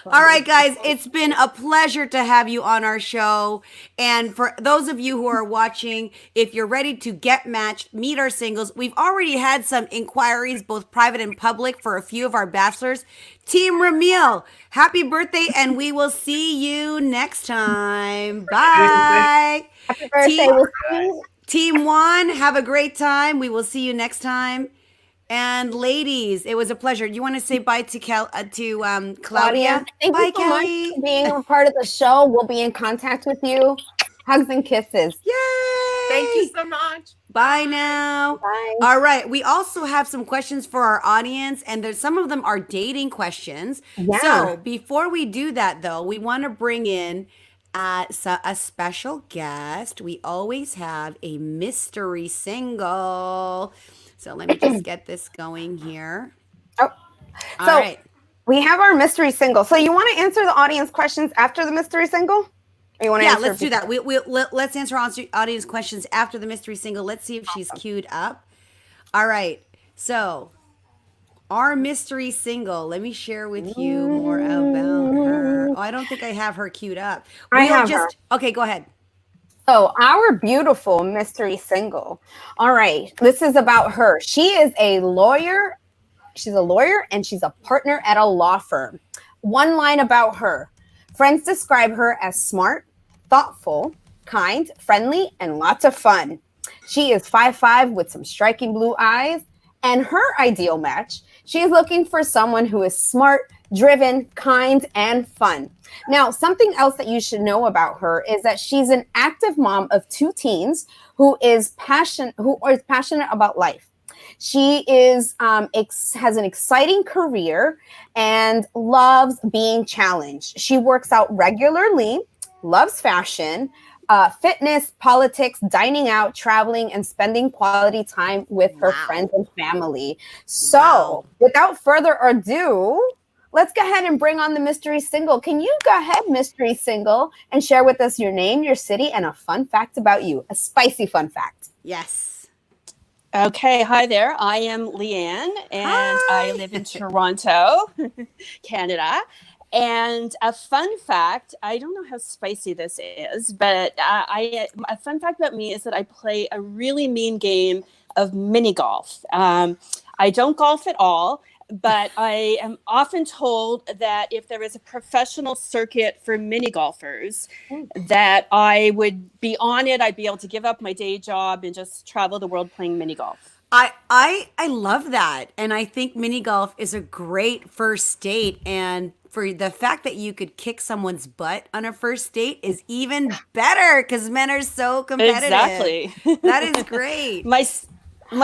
All right, guys, it's been a pleasure to have you on our show. And for those of you who are watching, if you're ready to get matched, meet our singles, we've already had some inquiries, both private and public, for a few of our bachelors. Team Ramil, happy birthday, and we will see you next time. Bye. Happy birthday. Team- We'll see you. Team Juan, have a great time. We will see you next time. And ladies, it was a pleasure. You want to say bye to Claudia? Claudia, thank Bye, you so much Kelly. for being a part of the show. We'll be in contact with you. Hugs and kisses. Yay! Thank you so much. Bye now. Bye. All right. We also have some questions for our audience, and there's some of them are dating questions. Yeah. So before we do that, though, we want to bring in a special guest. We always have a mystery single. So let me just get this going here. Oh, All so right. we have our mystery single. So you want to answer the audience questions after the mystery single? Or you want to Yeah, answer let's do that. Let's answer audience questions after the mystery single. Let's see if she's queued up. All right. So, our mystery single. Let me share with you more about her. Oh, I don't think I have her queued up. I have her. Okay, go ahead. So our beautiful mystery single. All right. This is about her. She is a lawyer. She's a lawyer and she's a partner at a law firm. One line about her. Friends describe her as smart, thoughtful, kind, friendly, and lots of fun. She is 5'5" with some striking blue eyes. And her ideal match, she is looking for someone who is smart, driven, kind, and fun. Now, something else that you should know about her is that she's an active mom of 2 teens who is passionate about life. She is has an exciting career and loves being challenged. She works out regularly, loves fashion, fitness, politics, dining out, traveling, and spending quality time with her friends and family. So, without further ado, let's go ahead and bring on the mystery single. Can you go ahead, mystery single, and share with us your name, your city, and a fun fact about you? A spicy fun fact. Yes. Okay, hi there. I am Leanne, and I live in Toronto, Canada. And a fun fact, I don't know how spicy this is, but a fun fact about me is that I play a really mean game of mini golf. I don't golf at all, but I am often told that if there is a professional circuit for mini golfers, that I would be on it. I'd be able to give up my day job and just travel the world playing mini golf. I love that. And I think mini golf is a great first date. And for the fact that you could kick someone's butt on a first date is even better because men are so competitive. Exactly. That is great. My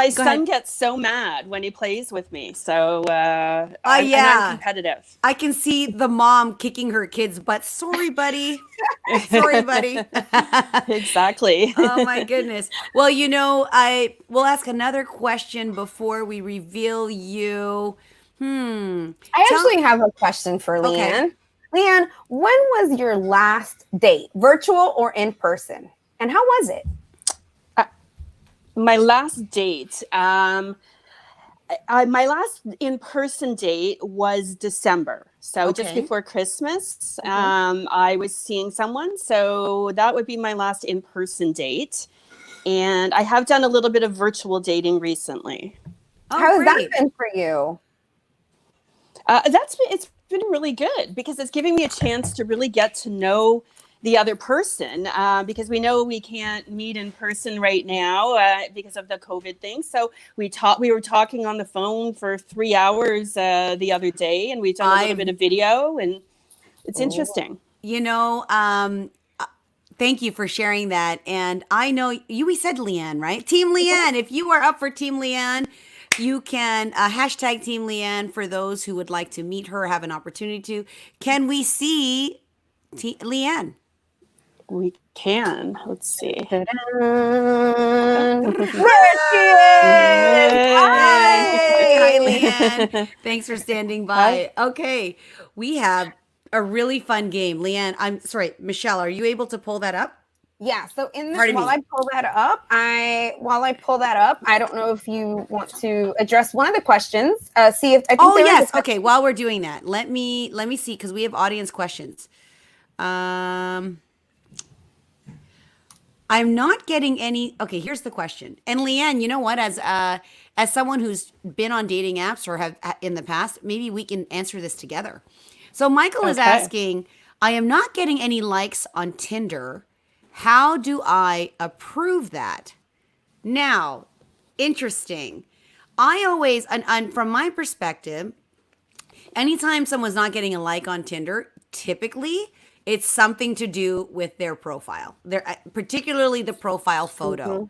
son gets so mad when he plays with me. So and I'm competitive. I can see the mom kicking her kid's butt. Sorry, buddy. Sorry, buddy. Exactly. Oh my goodness. Well, I will ask another question before we reveal you. I actually have a question for Leanne. Okay. Leanne, when was your last date, virtual or in person? And how was it? My last date, my last in-person date was December. So just before Christmas, I was seeing someone. So that would be my last in-person date. And I have done a little bit of virtual dating recently. How has that been for you? It's been really good because it's giving me a chance to really get to know the other person, because we know we can't meet in person right now because of the COVID thing. So we were talking on the phone for 3 hours the other day, and we've done a little bit of video, and it's interesting. Thank you for sharing that. And I know we said Leanne, right? Team Leanne. If you are up for Team Leanne, you can hashtag Team Leanne for those who would like to meet her, have an opportunity to. Can we see Leanne? We can. Let's see. There she is! Hi, Leanne. Thanks for standing by. Hi. Okay, we have a really fun game. Leanne, I'm sorry, Michelle, are you able to pull that up? Yeah, so in this, Pardon me. while I pull that up, I don't know if you want to address one of the questions. See if I think there is a- Okay, while we're doing that, let me see because we have audience questions. I'm not getting any. Okay, here's the question. And Leanne, you know what? As someone who's been on dating apps or have in the past, maybe we can answer this together. So Michael is asking, I am not getting any likes on Tinder. How do I approve that? Now, interesting. I always, and from my perspective, anytime someone's not getting a like on Tinder, typically it's something to do with their profile, particularly the profile photo.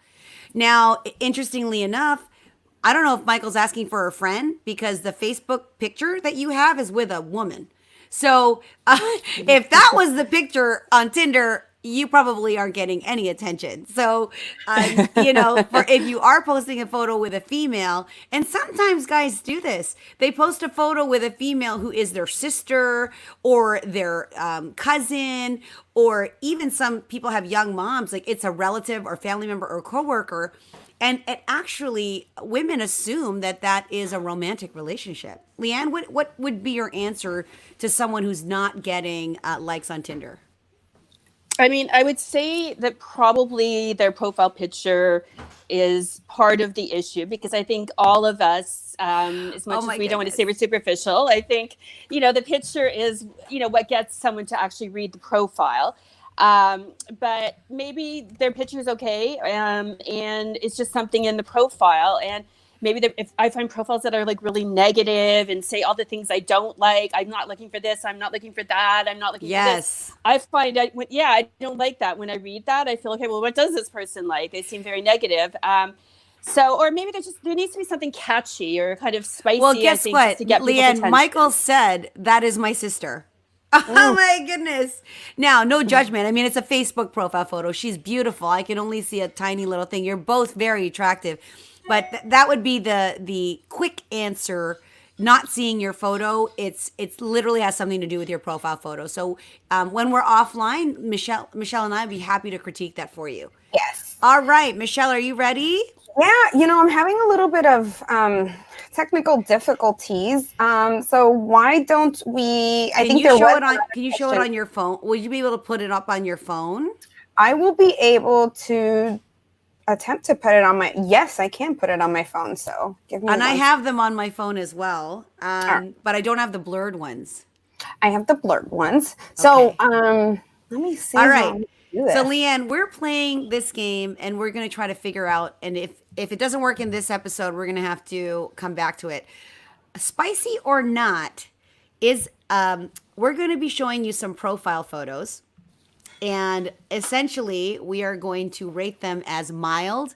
Now, interestingly enough, I don't know if Michael's asking for a friend because the Facebook picture that you have is with a woman. So if that was the picture on Tinder, you probably aren't getting any attention. So, if you are posting a photo with a female, and sometimes guys do this, they post a photo with a female who is their sister or their cousin, or even some people have young moms, like it's a relative or family member or coworker. And it actually, women assume that is a romantic relationship. Leanne, what would be your answer to someone who's not getting likes on Tinder? I mean, I would say that probably their profile picture is part of the issue, because I think all of us, as much as we don't want to say we're superficial, I think, the picture is, what gets someone to actually read the profile. But maybe their picture is okay, and it's just something in the profile. And maybe if I find profiles that are like really negative and say all the things I don't like, I'm not looking for this, I'm not looking for that, I'm not looking for this. I find I don't like that. When I read that, I feel, okay, well, what does this person like? They seem very negative. Or maybe there needs to be something catchy or kind of spicy. Well, guess what, to get Leanne, Michael said, that is my sister. Oh my goodness. Now, no judgment. I mean, it's a Facebook profile photo. She's beautiful. I can only see a tiny little thing. You're both very attractive. But that would be the quick answer. Not seeing your photo, it's literally has something to do with your profile photo. So when we're offline, Michelle and I would be happy to critique that for you. Yes. All right, Michelle, are you ready? Yeah, I'm having a little bit of technical difficulties. So why don't we? Can you show it on your phone? Will you be able to put it up on your phone? I will be able to attempt to put it on my. Yes, I can put it on my phone. So give me. And I have them on my phone as well, but I don't have the blurred ones. I have the blurred ones. So let me see. All right. So Leanne, we're playing this game and we're going to try to figure out, and if it doesn't work in this episode, we're going to have to come back to it. Spicy or not is, we're going to be showing you some profile photos, and essentially we are going to rate them as mild,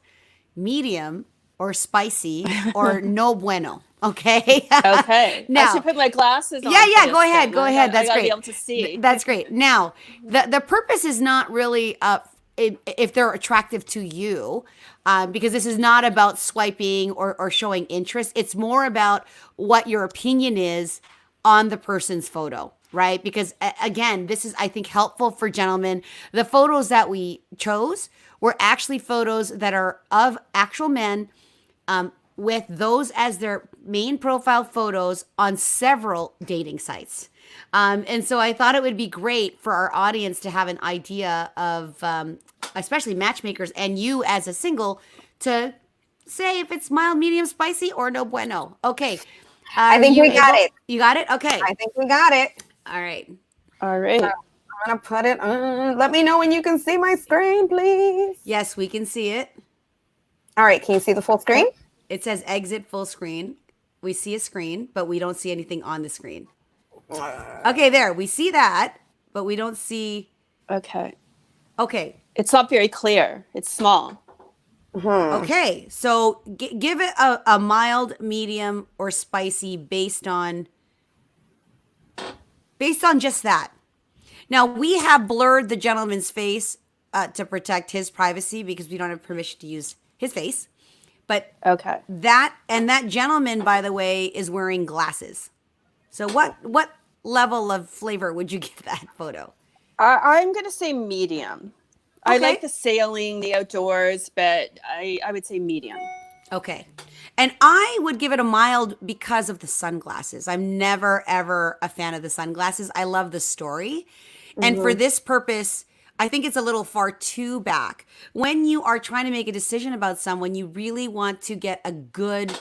medium, or spicy, or no bueno. Okay. Okay. Now, I should put my glasses on. Yeah. Go ahead. That's I great. Be able to see. That's great. Now, the purpose is not really if they're attractive to you, because this is not about swiping or showing interest. It's more about what your opinion is on the person's photo, right? Because again, this is, I think, helpful for gentlemen. The photos that we chose were actually photos that are of actual men, with those as their main profile photos on several dating sites. And so I thought it would be great for our audience to have an idea of, especially matchmakers and you as a single, to say if it's mild, medium, spicy, or no bueno. Okay. I think we got it. You got it? Okay. I think we got it. All right. All right. So I'm going to put it on. Let me know when you can see my screen, please. Yes, we can see it. All right. Can you see the full screen? It says exit full screen. We see a screen, but we don't see anything on the screen. Okay, there. We see that, but we don't see. Okay. It's not very clear. It's small. Okay, so give it a mild, medium, or spicy based on just that. Now, we have blurred the gentleman's face to protect his privacy because we don't have permission to use his face. But that gentleman, by the way, is wearing glasses. So what level of flavor would you give that photo? I'm going to say medium. Okay. I like the sailing, the outdoors, but I would say medium. Okay. And I would give it a mild because of the sunglasses. I'm never, ever a fan of the sunglasses. I love the story. And for this purpose, I think it's a little far too back. When you are trying to make a decision about someone, you really want to get a good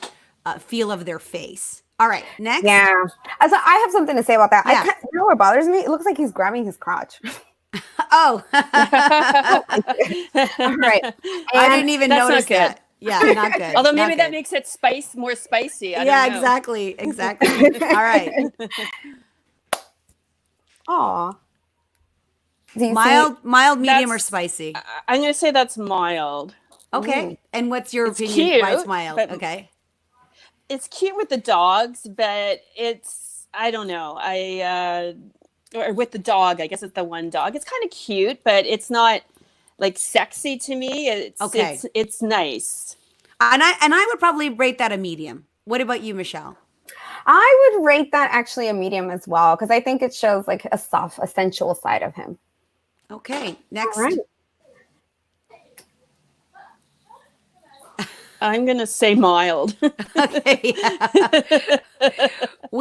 feel of their face. All right, next. Yeah. So I have something to say about that. Yeah. You know what bothers me? It looks like he's grabbing his crotch. Oh. All right. I didn't even notice that. Yeah, not good. Although not maybe that good. makes it more spicy. I Yeah, don't know. exactly. All right. Aw. Do you Mild, medium, or That's- spicy? I'm going to say that's mild. Okay. And what's your It's opinion? Why it's cute, mild? but- Okay. It's cute with the dogs, but I don't know. Or with the dog, I guess it's the one dog. It's kind of cute, but it's not like sexy to me. It's nice. And I would probably rate that a medium. What about you, Michelle? I would rate that actually a medium as well, because I think it shows like a sensual side of him. Okay, next. All right. I'm gonna say mild. Okay.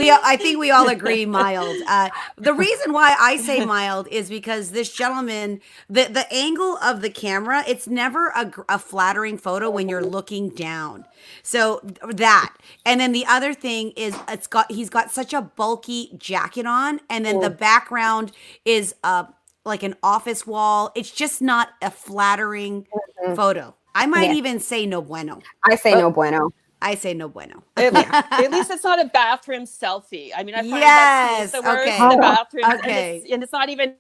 I think we all agree mild. The reason why I say mild is because this gentleman, the angle of the camera, it's never a flattering photo when you're looking down. So that, and then the other thing is he's got such a bulky jacket on, and then the background is like an office wall. It's just not a flattering photo. I might even say no bueno. I say no bueno. I say no bueno. At least it's not a bathroom selfie. I mean, I find Yes, that's the worst. okay. The bathroom, Okay. and it's not even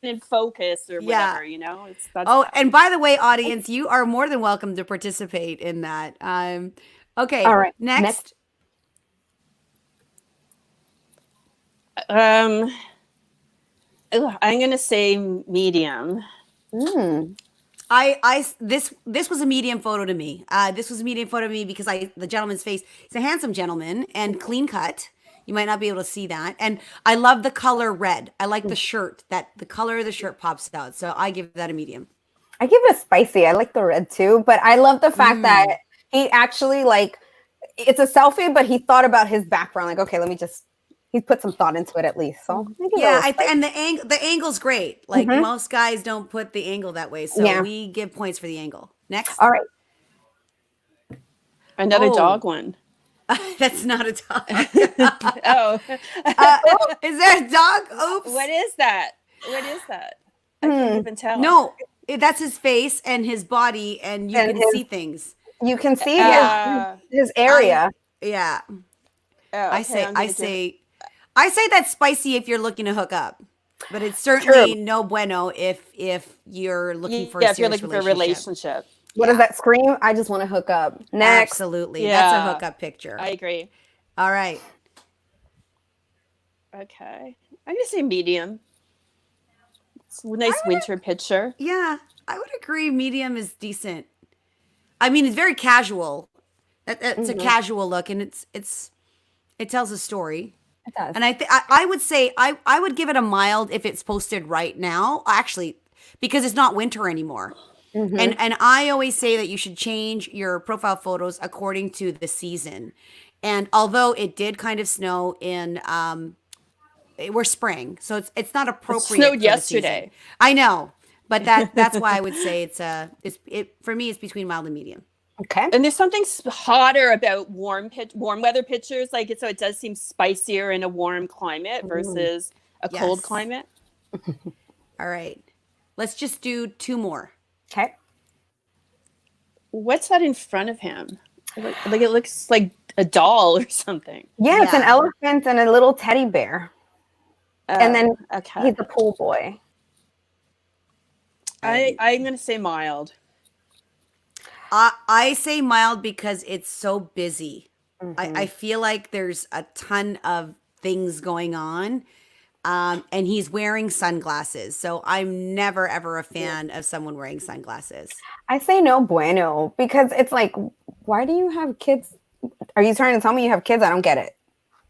in focus or whatever. You know. And by the way, audience, you are more than welcome to participate in that. Okay. All right. Next. I'm gonna say medium. This was a medium photo to me. This was a medium photo to me because the gentleman's face, he's a handsome gentleman and clean cut. You might not be able to see that. And I love the color red. I like the shirt, that the color of the shirt pops out. So I give that a medium. I give it a spicy. I like the red too, but I love the fact that he actually it's a selfie, but he thought about his background. Like, okay, he put some thought into it at least. So and the angle's great. Like most guys don't put the angle that way, so we give points for the angle. Next. All right. Another dog one. That's not a dog. Is there a dog? Oops. What is that? I can't even tell. No, that's his face and his body, and you can see things. You can see his area. Yeah. Oh, okay, I say that's spicy if you're looking to hook up, but it's certainly no bueno if you're looking for if you're looking for a relationship. What does that scream? I just want to hook up. Next. Absolutely. That's a hookup picture. I agree. All right. Okay. I'm going to say medium. It's a nice winter picture. Yeah, I would agree. Medium is decent. I mean, it's very casual. It's a casual look, and it tells a story. It does. And I would say I would give it a mild if it's posted right now, actually, because it's not winter anymore. And I always say that you should change your profile photos according to the season. And although it did kind of snow in we're spring, so it's not appropriate. It snowed yesterday. I know, but that's why I would say it for me it's between mild and medium. Okay. And there's something hotter about warm weather pictures, so it does seem spicier in a warm climate versus a cold climate. All right, let's just do two more. Okay. What's that in front of him? Like it looks like a doll or something. Yeah, it's an elephant and a little teddy bear. And then he's a pool boy. I'm going to say mild. I say mild because it's so busy. I feel like there's a ton of things going on. And he's wearing sunglasses. So I'm never, ever a fan of someone wearing sunglasses. I say no bueno because it's like, why do you have kids? Are you trying to tell me you have kids? I don't get it.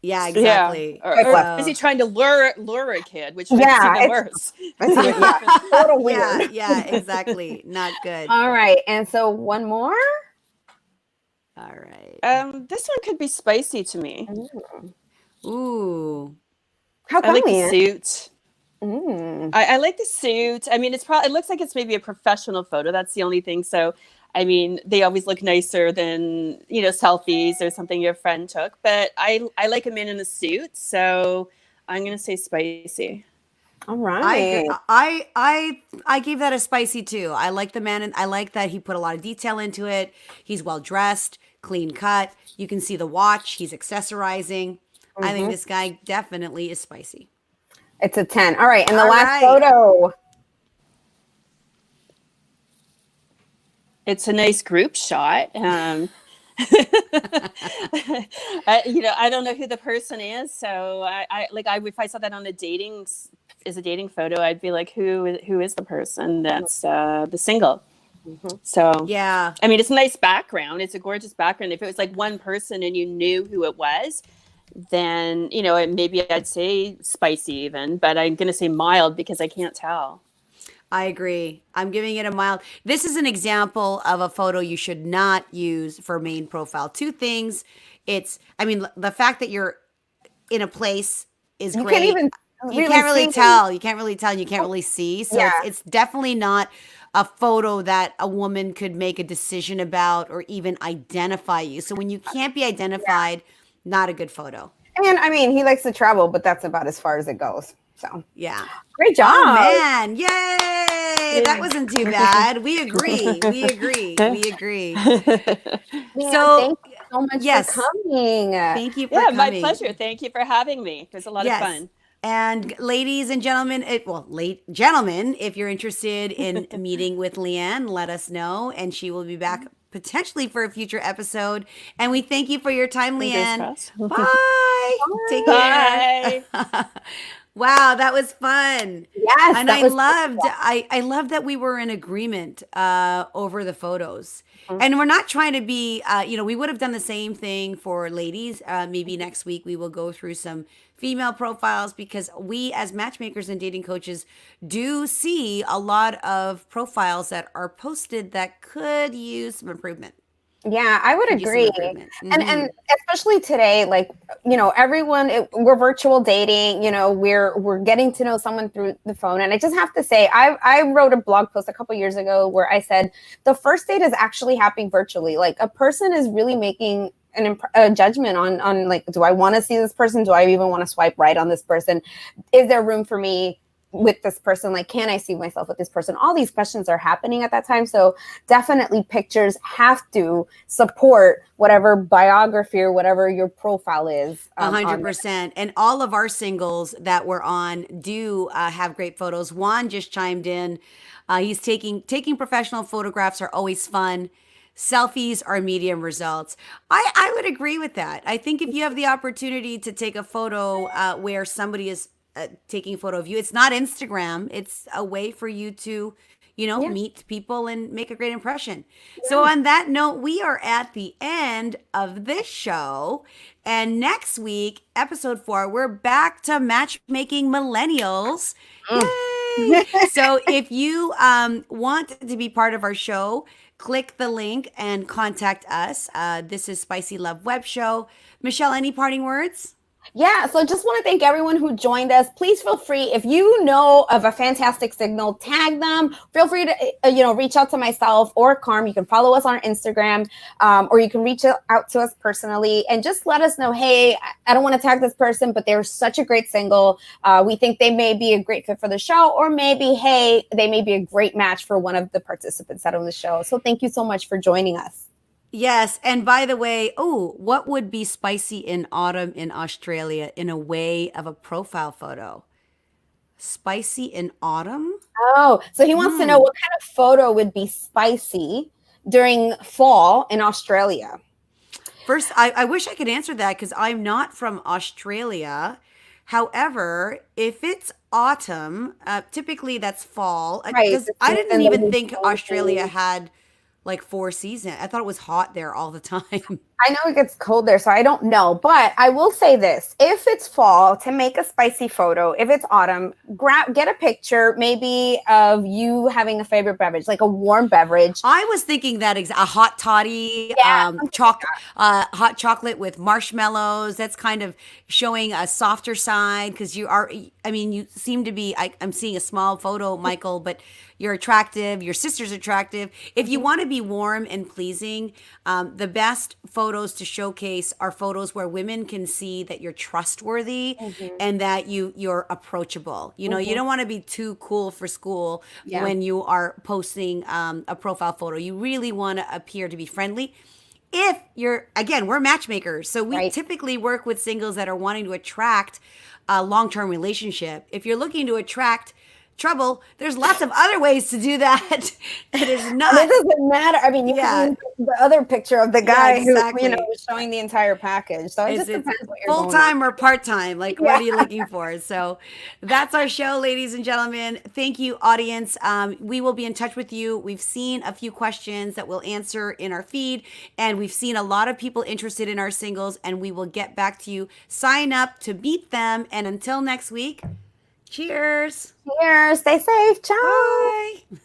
Yeah, exactly. Yeah. Or is he trying to lure a kid, which makes it even worse? It's a little weird. Yeah, exactly. Not good. All right. And so one more. All right. This one could be spicy to me. Ooh. How come? I like the suit. I like the suit. I mean, it looks like it's maybe a professional photo. That's the only thing. So, I mean, they always look nicer than, selfies or something your friend took. But I like him in a suit. So I'm going to say spicy. All I agree. right. I gave that a spicy too. I like the man, and I like that he put a lot of detail into it. He's well dressed, clean cut. You can see the watch. He's accessorizing. I think this guy definitely is spicy. It's a 10. All right. And the All last right. photo. It's a nice group shot. I don't know who the person is, so if I saw that on a dating photo, I'd be like, who is the person that's the single? So Yeah. I mean, it's a nice background. It's a gorgeous background. If it was like one person and you knew who it was, then maybe I'd say spicy even, but I'm gonna say mild because I can't tell. I agree. I'm giving it a mild. This is an example of a photo you should not use for main profile. Two things. The fact that you're in a place is You great. can't even You can't really see. tell. You can't really tell. And you can't really see. So Yeah. it's definitely not a photo that a woman could make a decision about or even identify you. So when you can't be identified, not a good photo. And I mean, he likes to travel, but that's about as far as it goes. So Yeah. great job. Oh man, yay! That wasn't too bad. We agree. We agree. We agree. Man, So, thank you so much yes. for coming. Thank you for Yeah, coming. my pleasure. Thank you for having me. It was a lot of fun. And ladies and gentlemen, gentlemen, if you're interested in meeting with Leanne, let us know, and she will be back potentially for a future episode. And we thank you for your time, Fingers Leanne. crossed. Bye. Take care. Wow, that was fun. Yes, And that I was loved I loved that we were in agreement over the photos. And we're not trying to be we would have done the same thing for ladies. Maybe next week we will go through some female profiles because we as matchmakers and dating coaches do see a lot of profiles that are posted that could use some improvement. Yeah, I would Could use some agree. improvement. And especially today, like, everyone, we're virtual dating, we're getting to know someone through the phone. And I just have to say, I wrote a blog post a couple years ago where I said the first date is actually happening virtually. Like, a person is really making a judgment on like, do I want to see this person? Do I even want to swipe right on this person? Is there room for me with this person? Like, can I see myself with this person? All these questions are happening at that time. So definitely pictures have to support whatever biography or whatever your profile is. 100%. And all of our singles that we're on do have great photos. Juan just chimed in. He's taking professional photographs are always fun. Selfies are medium results. I would agree with that. I think if you have the opportunity to take a photo where somebody is taking a photo of you, it's not Instagram. It's a way for you to, meet people and make a great impression. Yeah. So on that note, we are at the end of this show. And next week, episode 4, we're back to matchmaking millennials. Yay! So if you want to be part of our show, click the link and contact us. This is Spicy Love Web Show. Michelle, any parting words? Yeah, so just want to thank everyone who joined us. Please feel free, if you know of a fantastic signal, tag them. Feel free to, reach out to myself or Carm. You can follow us on Instagram, or you can reach out to us personally and just let us know, hey, I don't want to tag this person, but they're such a great single. We think they may be a great fit for the show, or maybe, hey, they may be a great match for one of the participants that are on the show. So thank you so much for joining us. Yes. And by the way, what would be spicy in autumn in Australia in a way of a profile photo? Spicy in autumn? Oh, so he wants to know what kind of photo would be spicy during fall in Australia. First, I wish I could answer that because I'm not from Australia. However, if it's autumn, typically that's fall. Right. I didn't even think Australia had like 4 seasons. I thought it was hot there all the time. I know it gets cold there, so I don't know. But I will say this. If it's fall, to make a spicy photo, if it's autumn, get a picture maybe of you having a favorite beverage, like a warm beverage. I was thinking that a hot toddy, hot chocolate with marshmallows. That's kind of showing a softer side because you seem to be, I'm seeing a small photo, Michael, but you're attractive. Your sister's attractive. If you want to be warm and pleasing, the best photo photos to showcase are photos where women can see that you're trustworthy Mhm. and that you're approachable. You know, you don't want to be too cool for school Yeah. when you are posting a profile photo. You really want to appear to be friendly. If you're, again, we're matchmakers, so we Right. typically work with singles that are wanting to attract a long-term relationship. If you're looking to attract trouble, there's lots of other ways to do that. It is And not. it doesn't matter. I mean, you Yeah. can use the other picture of the guy exactly. who, was showing the entire package. So it just It's depends what you're full going time or part time. Like, what Yeah. are you looking for? So that's our show, ladies and gentlemen. Thank you, audience. We will be in touch with you. We've seen a few questions that we'll answer in our feed, and we've seen a lot of people interested in our singles, and we will get back to you. Sign up to meet them. And until next week, cheers. Cheers. Stay safe. Ciao. Bye.